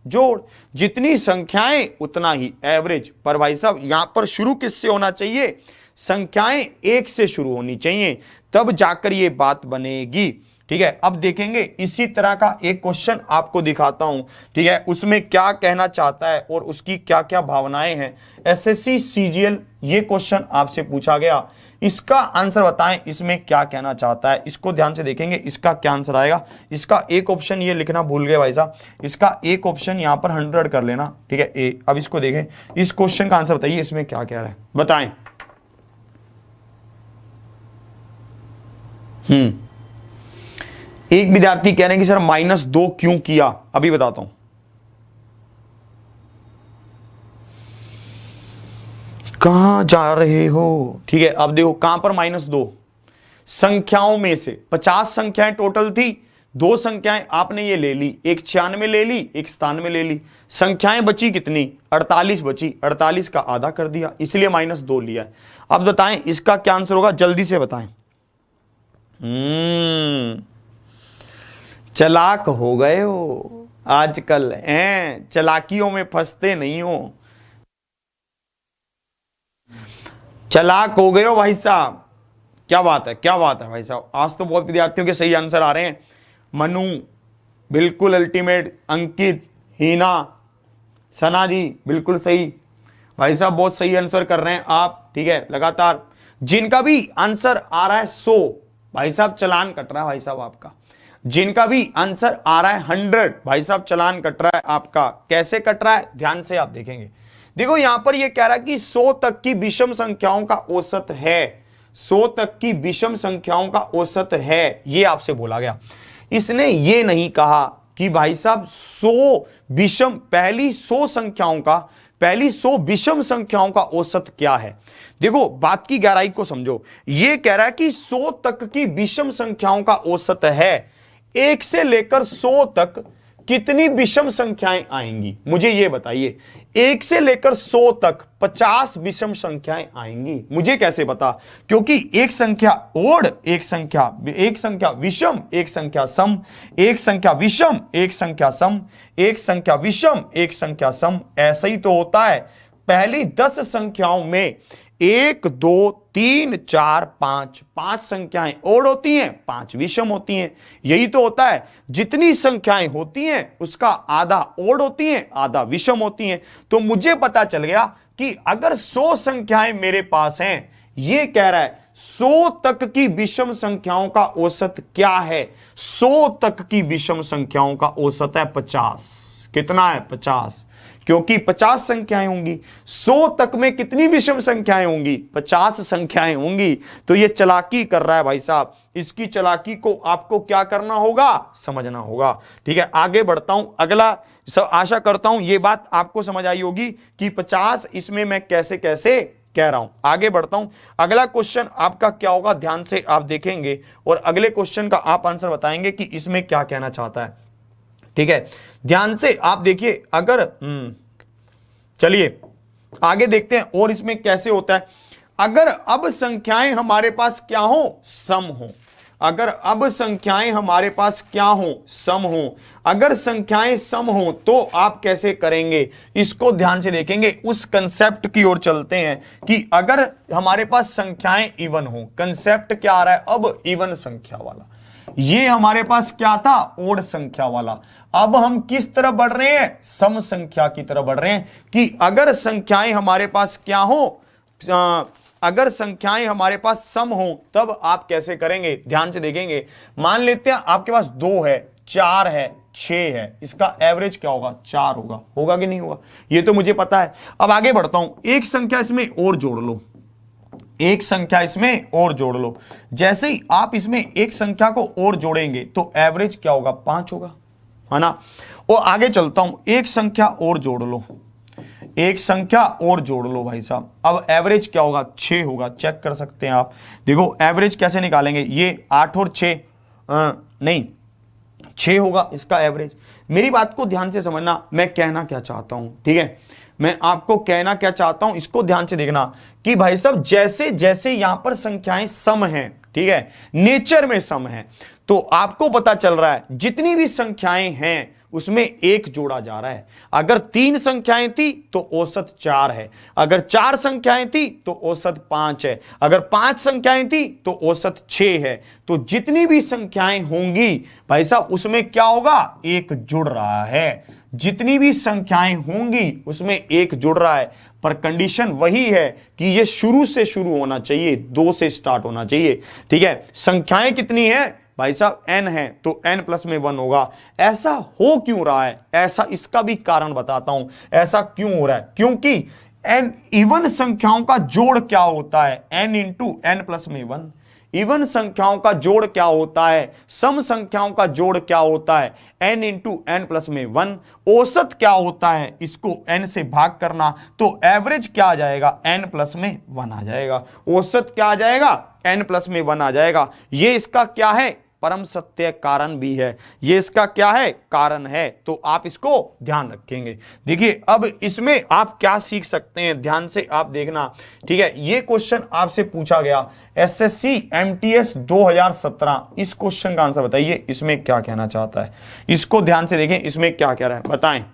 जोड़, जितनी संख्याएं उतना ही एवरेज। पर भाई साहब यहां पर शुरू किससे होना चाहिए, संख्याएं 1 से शुरू होनी चाहिए, तब जाकर ये बात बनेगी, ठीक है। अब देखेंगे इसी तरह का एक क्वेश्चन आपको दिखाता हूं, ठीक है, उसमें क्या कहना चाहता है और उसकी क्या क्या भावनाएं हैं। एसएससी सीजीएल ये क्वेश्चन आपसे पूछा गया, इसका आंसर बताएं, इसमें क्या कहना चाहता है। इसको ध्यान से देखेंगे, इसका क्या आंसर आएगा। इसका एक ऑप्शन ये लिखना भूल गए भाई साहब, इसका एक ऑप्शन यहां पर 100 कर लेना, ठीक है ए। अब इसको देखें, इस क्वेश्चन का आंसर बताइए, इसमें क्या कह रहा है बताएं। एक विद्यार्थी कह रहे हैं कि सर -2 क्यों किया, अभी बताता हूं। कहां जा रहे हो, ठीक है। अब देखो कहां पर -2, संख्याओं में से 50 संख्याएं टोटल थी, 2 संख्याएं आपने ये ले ली, एक 96 ले ली, एक 97 ले ली, संख्याएं बची कितनी, 48 बची, 48 का आधा कर दिया, इसलिए -2 लिया है। अब बताएं इसका क्या आंसर होगा, जल्दी से बताएं। चालाक हो गए हो आजकल, हैं, चालाकियों में फंसते नहीं हो, चालाक हो गए हो भाई साहब। क्या बात है, क्या बात है भाई साहब, आज तो बहुत विद्यार्थियों के सही आंसर आ रहे हैं। मनु बिल्कुल अल्टीमेट, अंकित, हीना, सना जी बिल्कुल सही भाई साहब, बहुत सही आंसर कर रहे हैं आप, ठीक है। लगातार जिनका भी आंसर आ रहा है 100 भाई साहब चालान कट रहा है भाई साहब आपका, जिनका भी आंसर आ रहा है 100 भाई साहब चालान कट रहा है आपका। कैसे कट रहा है, ध्यान से आप देखेंगे। देखो यहां पर यह कह रहा है कि 100 तक की विषम संख्याओं का औसत है, 100 तक की विषम संख्याओं का औसत है, यह आपसे बोला गया। इसने यह नहीं कहा कि भाई साहब 100 विषम, पहली 100 संख्याओं का, पहली 100 विषम संख्याओं का औसत क्या है। देखो बात की गहराई को समझो, यह कह रहा है कि 100 तक की विषम संख्याओं का औसत है, 1 से लेकर 100 तक कितनी विषम संख्याएं आएंगी, मुझे यह बताइए। 1 से लेकर 100 तक 50 विषम संख्याएं आएंगी, मुझे कैसे पता, क्योंकि एक संख्या ओड, एक संख्या विषम, एक संख्या सम, एक संख्या विषम, एक संख्या सम, एक संख्या विषम, एक संख्या सम, ऐसा ही तो होता है। पहली 10 संख्याओं में 1 2 3 4 5 5 संख्याएं ओड होती हैं, 5 विषम होती हैं, यही तो होता है। जितनी संख्याएं होती हैं उसका आधा ओड होती हैं, आधा विषम होती हैं। तो मुझे पता चल गया कि अगर 100 संख्याएं मेरे पास हैं, ये कह रहा है 100 तक की विषम संख्याओं का औसत क्या है, 100 तक की विषम संख्याओं का औसत है 50। कितना है, 50, क्योंकि 50 संख्याएं होंगी। 100 तक में कितनी विषम संख्याएं होंगी, 50 संख्याएं होंगी। तो ये चालाकी कर रहा है भाई साहब, इसकी चालाकी को आपको क्या करना होगा, समझना होगा, ठीक है। आगे बढ़ता हूं, अगला सब आशा करता हूं ये बात आपको समझ आई होगी कि 50 इसमें मैं कैसे कैसे कह रहा हूं। आगे बढ़ता हूं, अगला क्वेश्चन आपका क्या होगा, ध्यान से आप देखेंगे और अगले क्वेश्चन का आप आंसर बताएंगे कि इसमें क्या कहना चाहता है। ठीक है, ध्यान से आप देखिए, अगर चलिए आगे देखते हैं और इसमें कैसे होता है। अगर अब संख्याएं हमारे पास क्या हो, सम हो, अगर अब संख्याएं हमारे पास क्या हो, सम हो, अगर संख्याएं सम हो तो आप कैसे करेंगे, इसको ध्यान से देखेंगे। उस कंसेप्ट की ओर चलते हैं कि अगर हमारे पास संख्याएं इवन हो, कंसेप्ट क्या आ रहा है अब, इवन संख्या वाला। ये हमारे पास क्या था, ओड संख्या वाला। अब हम किस तरफ बढ़ रहे हैं, सम संख्या की तरफ बढ़ रहे हैं कि अगर संख्याएं हमारे पास क्या हो, अगर संख्याएं हमारे पास सम हो तब आप कैसे करेंगे, ध्यान से देखेंगे। मान लेते हैं आपके पास 2 है, 4 है, 6 है, इसका एवरेज क्या होगा, 4 होगा, होगा कि नहीं होगा, ये तो मुझे पता है। अब आगे बढ़ता हूं, एक संख्या इसमें और जोड़ लो, एक संख्या इसमें और जोड़ लो। जैसे ही आप इसमें एक संख्या को और जोड़ेंगे तो एवरेज क्या होगा, 5 होगा, है ना। और आगे चलता हूं, एक संख्या और जोड़ लो, एक संख्या और जोड़ लो भाई साहब, अब एवरेज क्या होगा, 6 होगा। चेक कर सकते हैं आप, देखो एवरेज कैसे निकालेंगे, ये 8 और 6 नहीं 6 होगा इसका एवरेज। मेरी बात को ध्यान से समझना, मैं कहना क्या चाहता हूं, ठीक है, मैं आपको कहना क्या चाहता हूं, इसको ध्यान से देखना कि भाई साहब जैसे जैसे यहां पर संख्याएं सम हैं, ठीक है, नेचर में सम है, तो आपको पता चल रहा है जितनी भी संख्याएं हैं उसमें एक जोड़ा जा रहा है। अगर 3 संख्याएं थी तो औसत 4 है, अगर 4 संख्याएं थी तो औसत 5 है, अगर 5 संख्याएं थी तो औसत 6 है। तो जितनी भी संख्याएं होंगी भाई साहब उसमें क्या होगा, एक जुड़ रहा है, जितनी भी संख्याएं होंगी उसमें एक जुड़ रहा है। पर कंडीशन वही है कि ये शुरू से शुरू होना चाहिए, 2 से स्टार्ट होना चाहिए, ठीक है। संख्याएं कितनी है भाई साहब, n है, तो n प्लस में 1 होगा। ऐसा हो क्यों रहा है, ऐसा इसका भी कारण बताता हूं, ऐसा क्यों हो रहा है, क्योंकि n इवन संख्याओं का जोड़ क्या होता है, n इंटू n प्लस में 1। इवन संख्याओं का जोड़ क्या होता है, सम संख्याओं का जोड़ क्या होता है, n इंटू n प्लस में 1। औसत क्या होता है, इसको n से भाग करना, तो एवरेज क्या आ जाएगा, n प्लस में 1 आ जाएगा। औसत क्या आ जाएगा, n प्लस में 1 आ जाएगा। ये इसका क्या है, परम सत्य कारण भी है, ये इसका क्या है, कारण है। तो आप इसको ध्यान रखेंगे। देखिए अब इसमें आप क्या सीख सकते हैं, ध्यान से आप देखना, ठीक है। ये क्वेश्चन आपसे पूछा गया एसएससी एमटीएस 2017, इस क्वेश्चन का आंसर बताइए, इसमें क्या कहना चाहता है, इसको ध्यान से देखें, इसमें क्या कह रहा है बताएं।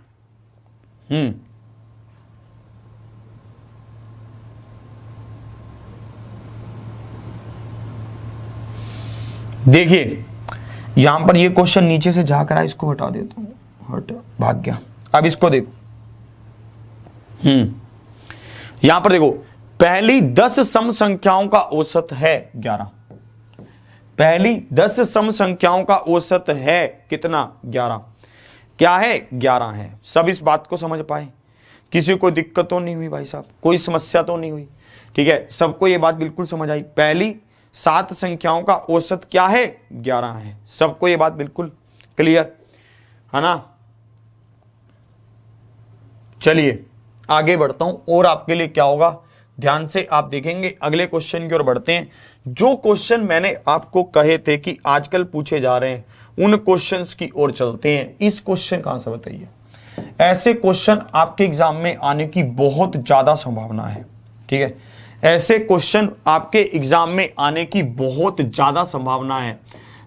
देखिए यहां पर ये क्वेश्चन नीचे से जा कर, इसको हटा देता हूं, हट भाग गया। अब इसको देखो, यहां पर देखो, पहली 10 सम संख्याओं का औसत है 11, पहली 10 सम संख्याओं का औसत है कितना, 11, क्या है, 11 है। सब इस बात को समझ पाए, किसी को दिक्कत तो नहीं हुई भाई साहब, कोई समस्या तो नहीं हुई, ठीक है, सबको ये बात बिल्कुल समझ आई। पहली 7 संख्याओं का औसत क्या है, 11 है, सबको ये बात बिल्कुल क्लियर है ना। चलिए आगे बढ़ता हूं और आपके लिए क्या होगा, ध्यान से आप देखेंगे। अगले क्वेश्चन की ओर बढ़ते हैं। जो क्वेश्चन मैंने आपको कहे थे कि आजकल पूछे जा रहे हैं, उन क्वेश्चंस की ओर चलते हैं। इस क्वेश्चन का आंसर बताइए। ऐसे क्वेश्चन आपके एग्जाम में आने की बहुत ज्यादा संभावना है, ठीक है, ऐसे क्वेश्चन आपके एग्जाम में आने की बहुत ज्यादा संभावना है।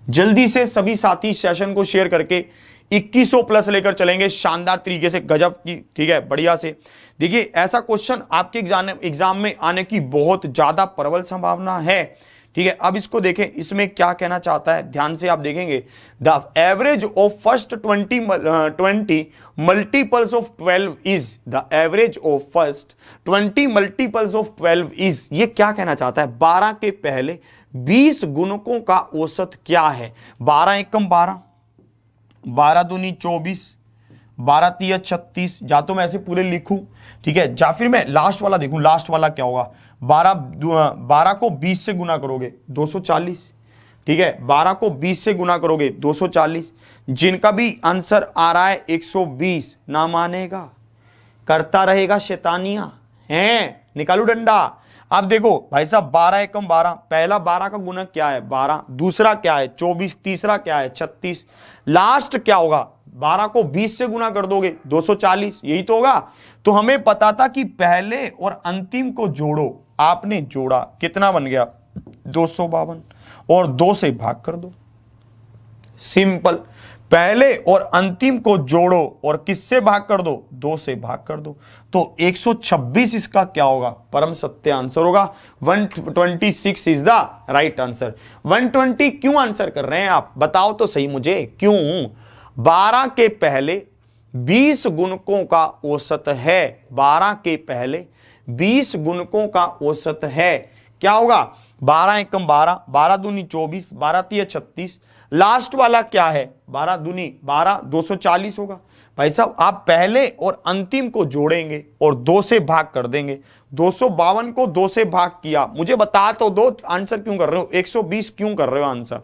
जल्दी से सभी साथी सेशन को शेयर करके 2100 प्लस लेकर चलेंगे शानदार तरीके से, गजब की, ठीक है, बढ़िया से। देखिए ऐसा क्वेश्चन आपके एग्जाम में आने की बहुत ज्यादा प्रबल संभावना है, ठीक है। अब इसको देखें, इसमें क्या कहना चाहता है, ध्यान से आप देखेंगे। The average of first 20 multiples of 12 is, the average of first 20 multiples of 12 is, ये क्या कहना चाहता है, 12 के पहले 20 गुणकों का औसत क्या है। 12 एकम 12, 12 दूनी 24, 12 तिया 36, या तो मैं ऐसे पूरे लिखूं, ठीक है, या फिर मैं लास्ट वाला देखूं, लास्ट वाला क्या होगा, 12 को 20 से गुना करोगे 240, ठीक है, 12 को 20 से गुना करोगे 240। जिनका भी आंसर आ रहा है 120 ना मानेगा, करता रहेगा शैतानियां हैं, निकालू डंडा। अब देखो भाई साहब 12 एकम 12, पहला 12 का गुणक क्या है 12, दूसरा क्या है 24, तीसरा क्या है 36, लास्ट क्या होगा 12 को 20 से गुना कर दोगे 240, यही तो होगा। तो हमें पता था कि पहले और अंतिम को जोड़ो, आपने जोड़ा, कितना बन गया 252 और 2 से भाग कर दो। सिंपल, पहले और अंतिम को जोड़ो और किससे भाग कर दो, 2 से भाग कर दो। तो 126 इसका क्या होगा, परम सत्य आंसर होगा। 126 इज द राइट आंसर। 120 क्यों आंसर कर रहे हैं आप, बताओ तो सही मुझे क्यों। 12 के पहले 20 गुणकों का औसत है, 12 के पहले 20 गुणकों का औसत है, क्या होगा 12 एकम 12, 12 दूनी 24, 12 तिया 36, लास्ट वाला क्या है 12 दूनी 12, 240 होगा। भाई साहब आप पहले और अंतिम को जोड़ेंगे और 2 से भाग कर देंगे। 252 को 2 से भाग किया, मुझे बता तो दो आंसर क्यों कर रहे हो, 120 क्यों कर रहे हो आंसर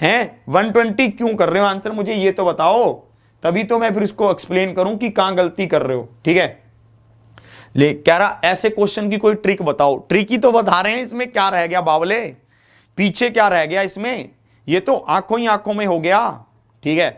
हैं, 120 क्यों कर रहे हो आंसर, मुझे ये तो बताओ, तभी तो मैं फिर इसको एक्सप्लेन करूं कि कहां गलती कर रहे हो। ठीक है, ले कह रहा ऐसे क्वेश्चन की कोई ट्रिक बताओ। ट्रिक ही तो बता रहे हैं, इसमें क्या रह गया बावले, पीछे क्या रह गया इसमें, ये तो आंखों ही आंखों में हो गया। ठीक है,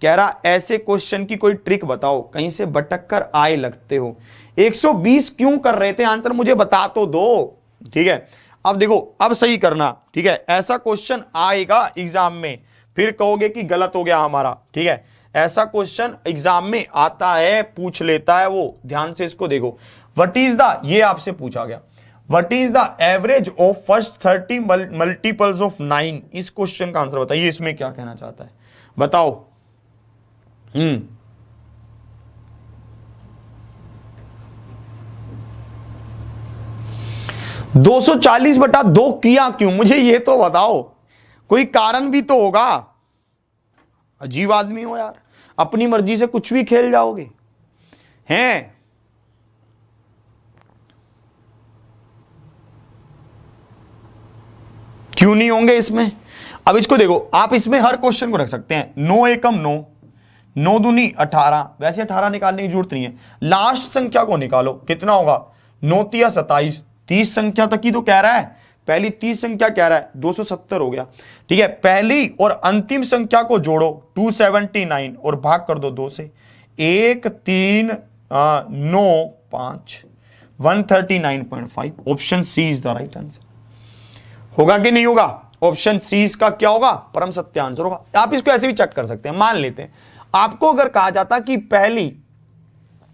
कह रहा ऐसे क्वेश्चन की कोई ट्रिक बताओ, कहीं से भटक कर आए लगते हो। 120 क्यों कर रहे थे आंसर, मुझे बता तो दो। ठीक है, अब देखो अब सही करना। ठीक है, ऐसा क्वेश्चन आएगा एग्जाम में, फिर कहोगे कि गलत हो गया हमारा। ठीक है, ऐसा क्वेश्चन एग्जाम में आता है, पूछ लेता है वो, ध्यान से इसको देखो। व्हाट इज द, ये आपसे पूछा गया, what is the average of first 30 multiples of 9। इस क्वेश्चन का आंसर बताइए, इसमें क्या कहना चाहता है बताओ। 240/2 किया क्यों, मुझे ये तो बताओ, कोई कारण भी तो होगा। अजीब आदमी हो यार, अपनी मर्जी से कुछ भी खेल जाओगे हैं। क्यों नहीं होंगे इसमें, अब इसको देखो, आप इसमें हर क्वेश्चन को रख सकते हैं। 9 एकम 9, 9 दूनी 18, वैसे 18 निकालने की जरूरत नहीं है, लास्ट संख्या को निकालो, कितना होगा 9 तिया 27, 30 संख्या तक ही तो कह रहा है, पहली 30 संख्या कह रहा है 270 हो गया। ठीक है, पहली और अंतिम संख्या को जोड़ो 279 और भाग कर दो 2 से, 1 3 9 5, 139.5। Option C is the right answer. होगा कि नहीं होगा, ऑप्शन सी इसका क्या होगा, परम सत्य आंसर होगा। आप इसको ऐसे भी चेक कर सकते हैं। मान लेते हैं आपको अगर कहा जाता कि पहली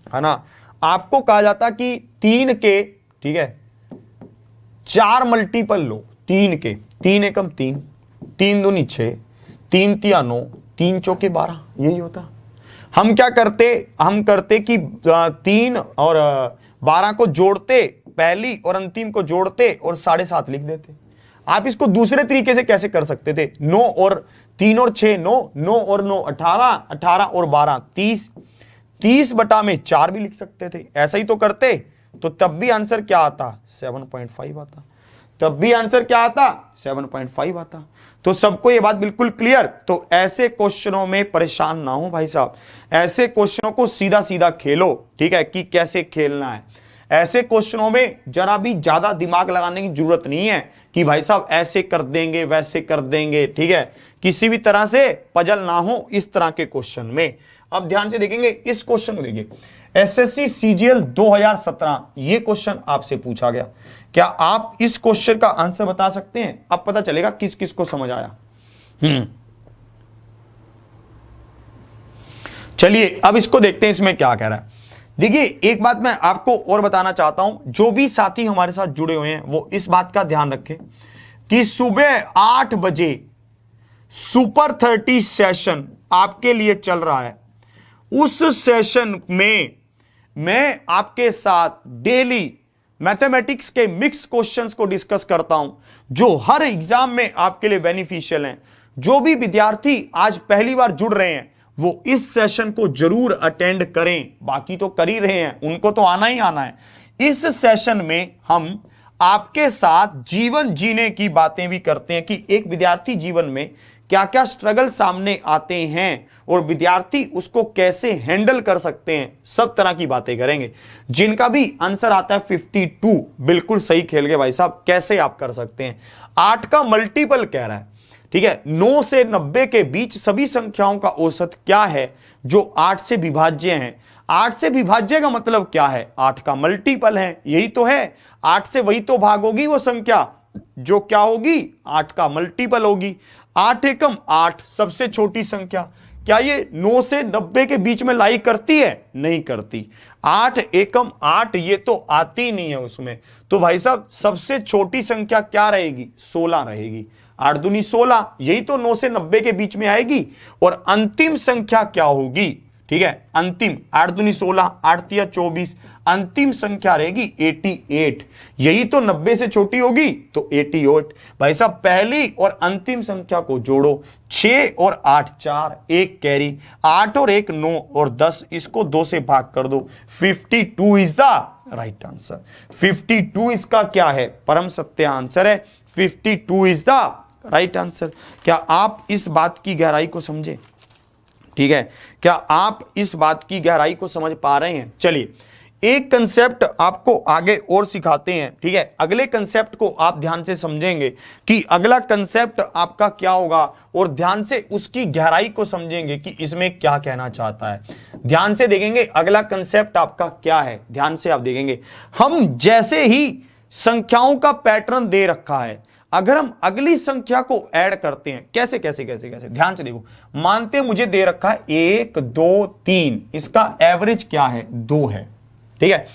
है ना, आपको कहा जाता कि 3 के, ठीक है, 4 मल्टीपल लो 3 के, 3 एकम 3, 3 दूनी 6, 3 तिया 9, 3 चौके 12, यही होता। हम क्या करते, हम करते कि 3 और 12 को जोड़ते, पहली और अंतिम को जोड़ते और 7.5 लिख देते। आप इसको दूसरे तरीके से कैसे कर सकते थे, 9 और 3 और 6 9, 9 और 9 18, 18 और 12 30, 30/4 भी लिख सकते थे। ऐसा ही तो करते, तो तब भी आंसर क्या आता, 7.5 आता, तब भी आंसर क्या आता, 7.5 आता। तो सबको ये बात बिल्कुल क्लियर। तो ऐसे क्वेश्चनों में परेशान ना हो भाई साहब, ऐसे क्वेश्चनों को सीधा सीधा खेलो। ठीक है, कि कैसे खेलना है। ऐसे क्वेश्चनों में जरा भी ज्यादा दिमाग लगाने की जरूरत नहीं है कि भाई साहब ऐसे कर देंगे वैसे कर देंगे। ठीक है, किसी भी तरह से पजल ना हो इस तरह के क्वेश्चन में। अब ध्यान से देखेंगे इस क्वेश्चन को, देखिए एसएससी सीजीएल 2017, ये क्वेश्चन आपसे पूछा गया। क्या आप इस क्वेश्चन का आंसर बता सकते हैं? अब पता चलेगा किस किस को समझ आया। चलिए अब इसको देखते हैं इसमें क्या कह रहा है। देखिए एक बात मैं आपको और बताना चाहता हूं, जो भी साथी हमारे साथ जुड़े हुए हैं वो इस बात का ध्यान रखें कि सुबह 8 बजे सुपर 30 सेशन आपके लिए चल रहा है। उस सेशन में मैं आपके साथ डेली मैथमेटिक्स के मिक्स क्वेश्चंस को डिस्कस करता हूं, जो हर एग्जाम में आपके लिए बेनिफिशियल हैं। जो भी विद्यार्थी आज पहली बार जुड़ रहे हैं वो इस सेशन को जरूर अटेंड करें। बाकी तो कर ही रहे हैं, उनको तो आना ही आना है। इस सेशन में हम आपके साथ जीवन जीने की बातें भी करते हैं कि एक विद्यार्थी जीवन में क्या क्या स्ट्रगल सामने आते हैं और विद्यार्थी उसको कैसे हैंडल कर सकते हैं। सब तरह की बातें करेंगे। जिनका भी आंसर आता है 52, बिल्कुल सही खेल गए भाई साहब, कैसे आप कर सकते हैं। 8 का मल्टीपल कह रहा है। ठीक है, 9 से 90 के बीच सभी संख्याओं का औसत क्या है जो 8 से विभाज्य हैं। 8 से विभाज्य का मतलब क्या है, 8 का मल्टीपल है, यही तो है। 8 से वही तो भाग होगी वो संख्या जो क्या होगी, 8 का मल्टीपल होगी। 8 एकम 8 सबसे छोटी संख्या। क्या ये 9 से 90 के बीच में लाई करती है, नहीं करती। 8 एकम 8 ये तो आती नहीं है उसमें। तो भाई साहब सबसे छोटी संख्या क्या रहेगी, 16 रहेगी। 8 दूनी 16, यही तो 9 से 90 के बीच में आएगी। और अंतिम संख्या क्या होगी, ठीक है, अंतिम 8 दूनी 16, 8 तिया 24, अंतिम संख्या रहेगी 88, यही तो 90 से छोटी होगी तो 88। भाई साहब पहली और अंतिम संख्या को जोड़ो, 6 और 8 4, 1 कैरी, 8 और 1 9 और 10, इसको 2 से भाग कर दो, 52 इज द राइट आंसर। 52 इसका क्या है, परम सत्य आंसर है। 52 इज द राइट आंसर। क्या आप इस बात की गहराई को समझे, ठीक है, क्या आप इस बात की गहराई को समझ पा रहे हैं। चलिए एक कंसेप्ट आपको आगे और सिखाते हैं, ठीक है। अगले कंसेप्ट को आप ध्यान से समझेंगे कि अगला कंसेप्ट आपका क्या होगा, और ध्यान से उसकी गहराई को समझेंगे कि इसमें क्या कहना चाहता है। ध्यान से देखेंगे अगला कंसेप्ट आपका क्या है, ध्यान से आप देखेंगे। हम जैसे ही संख्याओं का पैटर्न दे रखा है, अगर हम अगली संख्या को ऐड करते हैं, कैसे कैसे कैसे कैसे, ध्यान से देखो। मानते मुझे दे रखा है 1 2 3, इसका एवरेज क्या है, 2 है, ठीक है।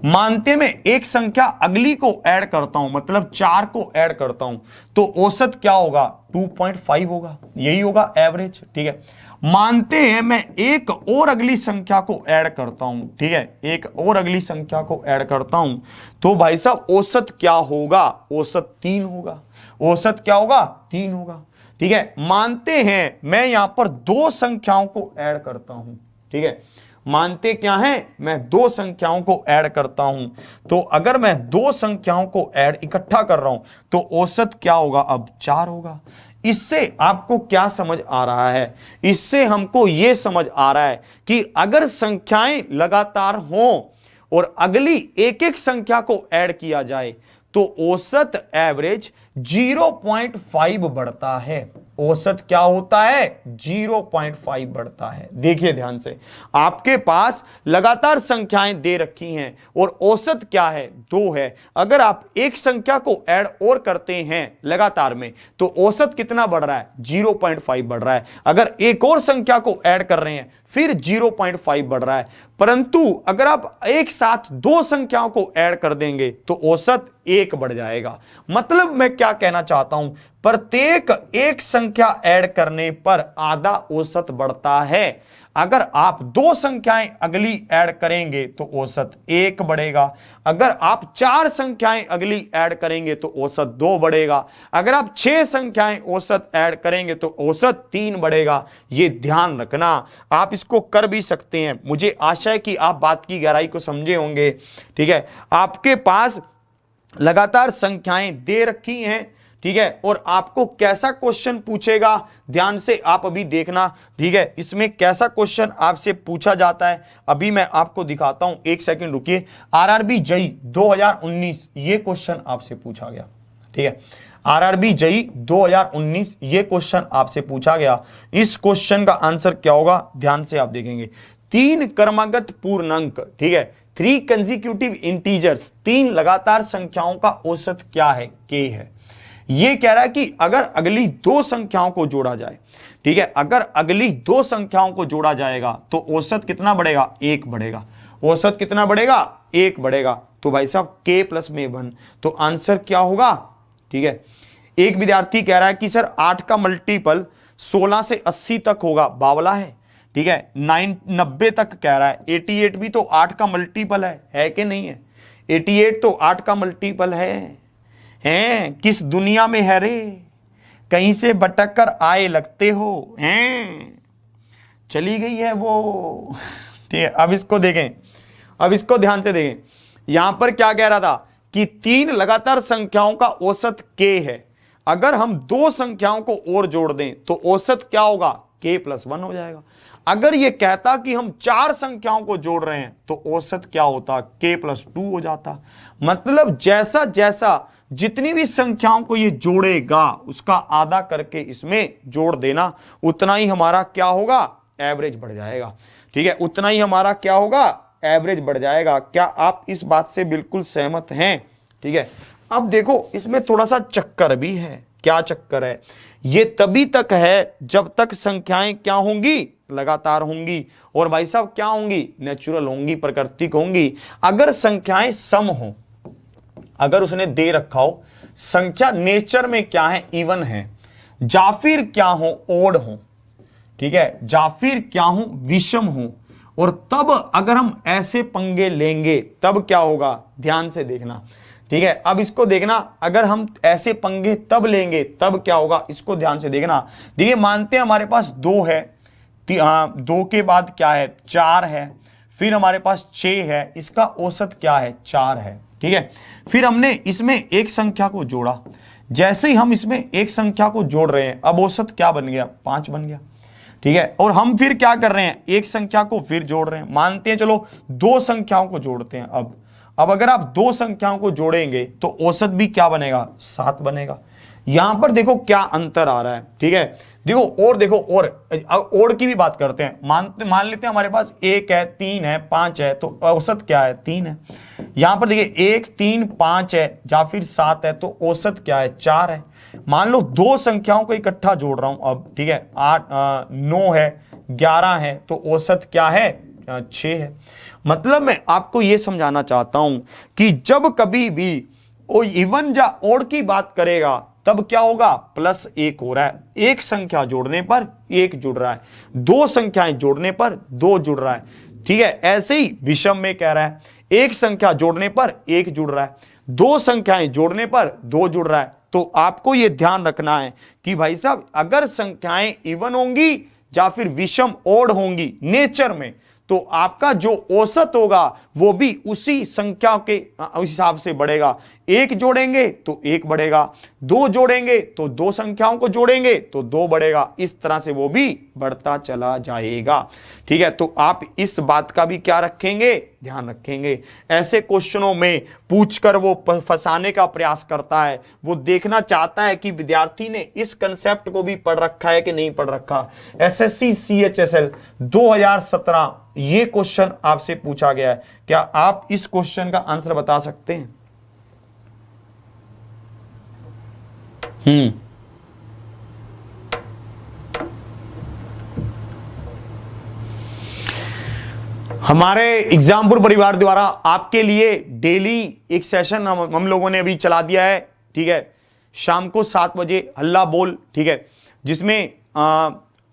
मानते मैं एक संख्या अगली को ऐड करता हूं, मतलब 4 को ऐड करता हूं, तो औसत क्या होगा, 2.5 होगा, यही होगा एवरेज, ठीक है। मानते हैं मैं एक और अगली संख्या को ऐड करता हूं, ठीक है, एक और अगली संख्या को ऐड करता हूं, तो भाई साहब औसत क्या होगा, औसत 3 होगा। औसत क्या होगा, 3 होगा, ठीक है। मानते हैं मैं यहां पर 2 संख्याओं को ऐड करता हूं, ठीक है। मानते क्या है, मैं 2 संख्याओं को ऐड करता हूं, तो अगर मैं 2 संख्याओं को ऐड इकट्ठा कर रहा हूं तो औसत क्या होगा, अब 4 होगा। इससे आपको क्या समझ आ रहा है, इससे हमको यह समझ आ रहा है कि अगर संख्याएं लगातार हों और अगली एक एक संख्या को ऐड किया जाए तो औसत एवरेज 0.5 बढ़ता है। औसत क्या होता है, 0.5 बढ़ता है। देखिए ध्यान से, आपके पास लगातार संख्याएं दे रखी हैं और औसत क्या है, 2 है। अगर आप एक संख्या को ऐड और करते हैं लगातार में तो औसत कितना बढ़ रहा है, 0.5 बढ़ रहा है। अगर एक और संख्या को ऐड कर रहे हैं फिर 0.5 बढ़ रहा है। परंतु अगर आप एक साथ 2 संख्याओं को ऐड कर देंगे तो औसत 1 बढ़ जाएगा। मतलब मैं क्या कहना चाहता हूं, प्रत्येक एक संख्या ऐड करने पर आधा औसत बढ़ता है। अगर आप 2 संख्याएं अगली ऐड करेंगे तो औसत 1 बढ़ेगा। अगर आप 4 संख्याएं अगली ऐड करेंगे तो औसत 2 बढ़ेगा। अगर आप 6 संख्याएं औसत ऐड करेंगे तो औसत 3 बढ़ेगा। ये ध्यान रखना, आप इसको कर भी सकते हैं। मुझे आशा है कि आप बात की गहराई को समझे होंगे, ठीक है। आपके पास लगातार संख्याएं दे रखी हैं, ठीक है, और आपको कैसा क्वेश्चन पूछेगा ध्यान से आप अभी देखना, ठीक है। इसमें कैसा क्वेश्चन आपसे पूछा जाता है अभी मैं आपको दिखाता हूं, एक सेकंड रुकिए। आरआरबी जेईई 2019 ये क्वेश्चन आपसे पूछा गया, ठीक है। आरआरबी जेईई 2019 ये क्वेश्चन आपसे पूछा गया। इस क्वेश्चन का आंसर क्या होगा, ध्यान से आप देखेंगे। 3 क्रमागत पूर्णांक, ठीक है, 3 कंसेक्यूटिव इंटीजर्स, 3 लगातार संख्याओं का औसत क्या है, k है। ये कह रहा है कि अगर अगली 2 संख्याओं को जोड़ा जाए, ठीक है, अगर अगली 2 संख्याओं को जोड़ा जाएगा तो औसत कितना बढ़ेगा, 1 बढ़ेगा। औसत कितना बढ़ेगा, 1 बढ़ेगा। तो भाई साहब k प्लस में 1, तो आंसर क्या होगा, ठीक है। एक विद्यार्थी कह रहा है कि सर 8 का मल्टीपल 16 से 80 तक होगा, बावला है, ठीक है। 90 तक कह रहा है। 88 भी तो 8 का मल्टीपल है कि नहीं है। 88 तो 8 का मल्टीपल है। किस दुनिया में है रे, कहीं से भटक कर आए लगते हो, हैं चली गई है वो, ठीक है। अब इसको देखें, अब इसको ध्यान से देखें। यहां पर क्या कह रहा था कि 3 लगातार संख्याओं का औसत k है। अगर हम 2 संख्याओं को और जोड़ दें तो औसत क्या होगा, k प्लस 1 हो जाएगा। अगर ये कहता कि हम 4 संख्याओं को जोड़ रहे हैं तो औसत क्या होता, k प्लस 2 हो जाता। मतलब जैसा जैसा जितनी भी संख्याओं को ये जोड़ेगा उसका आधा करके इसमें जोड़ देना, उतना ही हमारा क्या होगा, एवरेज बढ़ जाएगा। ठीक है, उतना ही हमारा क्या होगा, एवरेज बढ़ जाएगा। क्या आप इस बात से बिल्कुल सहमत हैं? ठीक है, अब देखो इसमें थोड़ा सा चक्कर भी है। क्या चक्कर है? ये तभी तक है जब तक संख्याएं क्या होंगी, लगातार होंगी, और भाई साहब क्या होंगी, नेचुरल होंगी, प्राकृतिक होंगी। अगर संख्याएं सम हो, अगर उसने दे रखा हो संख्या नेचर में क्या है, इवन है, या फिर क्या हो, ओड हो, ठीक है, या फिर क्या हो, विषम हो, और तब अगर हम ऐसे पंगे लेंगे तब क्या होगा, ध्यान से देखना। ठीक है, अब इसको देखना, अगर हम ऐसे पंगे तब लेंगे तब क्या होगा, इसको ध्यान से देखना। देखिए मानते हैं हमारे पास 2 है, 2 के बाद क्या है, 4 है, फिर हमारे पास 6 है, इसका औसत क्या है, 4 है। ठीक है, फिर हमने इसमें एक संख्या को जोड़ा, जैसे ही हम इसमें एक संख्या को जोड़ रहे हैं अब औसत क्या बन गया, 5 बन गया। ठीक है, और हम फिर क्या कर रहे हैं, एक संख्या को फिर जोड़ रहे हैं। मानते हैं चलो 2 संख्याओं को जोड़ते हैं। अब अगर आप 2 संख्याओं को जोड़ेंगे तो औसत भी क्या बनेगा, 7 बनेगा। यहां पर देखो क्या अंतर आ रहा है। ठीक है, देखो, और देखो, और की भी बात करते हैं। मान लेते हैं हमारे पास 1 है, 3 है, 5 है, तो औसत क्या है, 3 है। यहां पर देखिए 1, 3, 5 है या फिर 7 है, तो औसत क्या है, 4 है। मान लो 2 संख्याओं को इकट्ठा जोड़ रहा हूं अब। ठीक है, 9 है, 11 है, तो औसत क्या है, 6 है। मतलब मैं आपको यह समझाना चाहता हूं कि जब कभी भी वो इवन या ओड की बात करेगा तब क्या होगा, +1 हो रहा है। एक संख्या जोड़ने पर 1 जुड़ रहा है, 2 संख्याएं जोड़ने पर 2 जुड़ रहा है। ठीक है, ऐसे ही विषम में कह रहा है, एक संख्या जोड़ने पर 1 जुड़ रहा है, 2 संख्याएं जोड़ने पर 2 जुड़ रहा है। तो आपको यह ध्यान रखना है कि भाई साहब अगर संख्याएं इवन होंगी या फिर विषम ओड होंगी नेचर में, तो आपका जो औसत होगा वो भी उसी संख्या के हिसाब से बढ़ेगा। 1 जोड़ेंगे तो 1 बढ़ेगा, 2 जोड़ेंगे तो 2 संख्याओं को जोड़ेंगे तो 2 बढ़ेगा, इस तरह से वो भी बढ़ता चला जाएगा। ठीक है, तो आप इस बात का भी क्या रखेंगे, ध्यान रखेंगे। ऐसे क्वेश्चनों में पूछकर वो फंसाने का प्रयास करता है, वो देखना चाहता है कि विद्यार्थी ने इस कंसेप्ट को भी पढ़ रखा है कि नहीं पढ़ रखा। एसएससी CHSL 2017 ये क्वेश्चन आपसे पूछा गया है। क्या आप इस क्वेश्चन का आंसर बता सकते हैं? हमारे एग्जामपुर परिवार द्वारा आपके लिए डेली एक सेशन हम लोगों ने अभी चला दिया है। ठीक है, शाम को 7 बजे हल्ला बोल। ठीक है,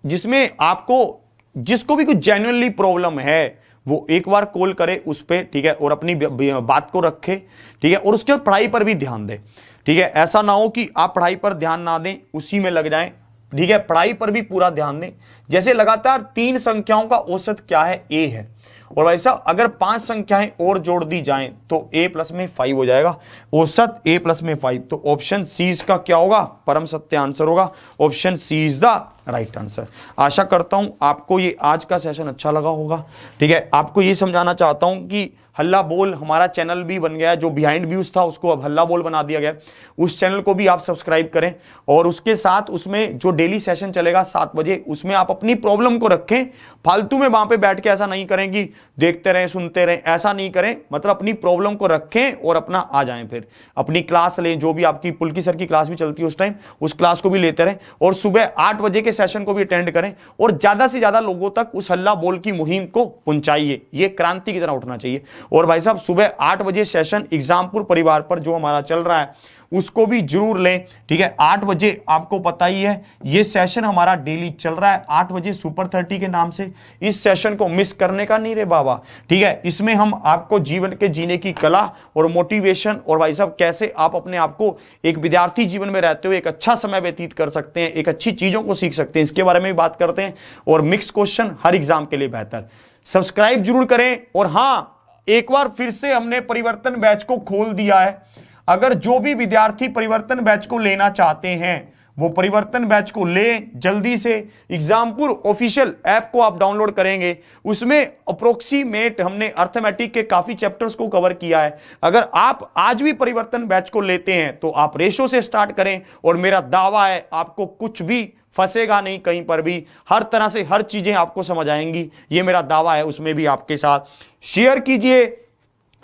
जिसमें आपको जिसको भी कुछ जेन्युइनली प्रॉब्लम है वो एक बार कॉल करे उस पे। ठीक है, और अपनी बात को रखे। ठीक है, और उसके बाद पढ़ाई पर भी ध्यान दे। ठीक है, ऐसा ना हो कि आप पढ़ाई पर ध्यान ना दें, उसी में लग जाएं। ठीक है, पढ़ाई पर भी पूरा ध्यान दें। जैसे लगातार 3 संख्याओं का औसत क्या है, A है, और वैसा अगर 5 संख्याएं और जोड़ दी जाएं तो A प्लस में 5 हो जाएगा, औसत A प्लस में 5। तो ऑप्शन सी इसका क्या होगा, परम सत्य आंसर होगा। Option C is the right answer. आशा करता हूं आपको ये आज का सेशन अच्छा लगा होगा। ठीक है, आपको ये समझाना चाहता हूं कि हल्ला बोल हमारा चैनल भी बन गया है। जो बिहाइंड व्यूज था उसको अब हल्ला बोल बना दिया गया। उस चैनल को भी आप सब्सक्राइब करें, और उसके साथ उसमें जो डेली सेशन चलेगा 7 बजे, उसमें आप अपनी प्रॉब्लम को रखें। फालतू में वहां पे बैठ के ऐसा नहीं करें कि देखते रहें सुनते रहें, ऐसा नहीं करें। मतलब अपनी प्रॉब्लम को रखें और अपना आ जाएं, फिर अपनी क्लास लें। जो भी आपकी पुलकी सर की क्लास भी चलती है उस टाइम उस क्लास को भी लेते रहें, और सुबह 8 बजे के सेशन को भी अटेंड करें, और ज्यादा से ज्यादा लोगों तक उस हल्ला बोल की मुहिम को पहुंचाइए। ये क्रांति की तरह उठना चाहिए। और भाई साहब सुबह 8 बजे सेशन एग्जामपुर परिवार पर जो हमारा चल रहा है उसको भी जरूर लें। ठीक है, 8 बजे आपको पता ही है ये सेशन हमारा डेली चल रहा है 8 बजे सुपर 30 के नाम से। इस सेशन को मिस करने का नहीं रे बाबा। ठीक है, इसमें हम आपको जीवन के जीने की कला और मोटिवेशन, और भाई साहब कैसे आप अपने आप को एक विद्यार्थी जीवन में रहते हुए एक अच्छा समय व्यतीत कर सकते हैं, एक अच्छी चीजों को सीख सकते हैं, इसके बारे में भी बात करते हैं। और मिक्स क्वेश्चन हर एग्जाम के लिए बेहतर। सब्सक्राइब जरूर करें। और हां, एक बार फिर से हमने परिवर्तन बैच को खोल दिया है। अगर जो भी विद्यार्थी परिवर्तन बैच को लेना चाहते हैं वो परिवर्तन बैच को ले जल्दी से। एग्जामपुर ऑफिशियल ऐप को आप डाउनलोड करेंगे, उसमें अप्रोक्सीमेट हमने अर्थमेटिक के काफी चैप्टर्स को कवर किया है। अगर आप आज भी परिवर्तन बैच को लेते हैं तो आप रेशो से स्टार्ट करें, और मेरा दावा है आपको कुछ भी फंसेगा नहीं, कहीं पर भी हर तरह से हर चीजें आपको समझ आएंगी, ये मेरा दावा है। उसमें भी आपके साथ शेयर कीजिए,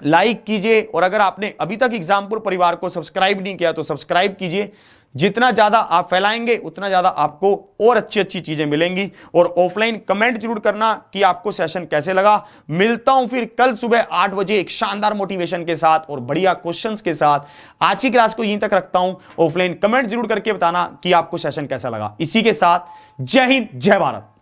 लाइक कीजिए, और अगर आपने अभी तक एग्जामपुर परिवार को सब्सक्राइब नहीं किया तो सब्सक्राइब कीजिए। जितना ज्यादा आप फैलाएंगे उतना ज्यादा आपको और अच्छी अच्छी चीजें मिलेंगी। और ऑफलाइन कमेंट जरूर करना कि आपको सेशन कैसे लगा। मिलता हूं फिर कल सुबह 8 बजे एक शानदार मोटिवेशन के साथ और बढ़िया क्वेश्चंस के साथ। आज की क्लास को यहीं तक रखता हूं। ऑफलाइन कमेंट जरूर करके बताना कि आपको सेशन कैसा लगा। इसी के साथ जय हिंद, जय भारत।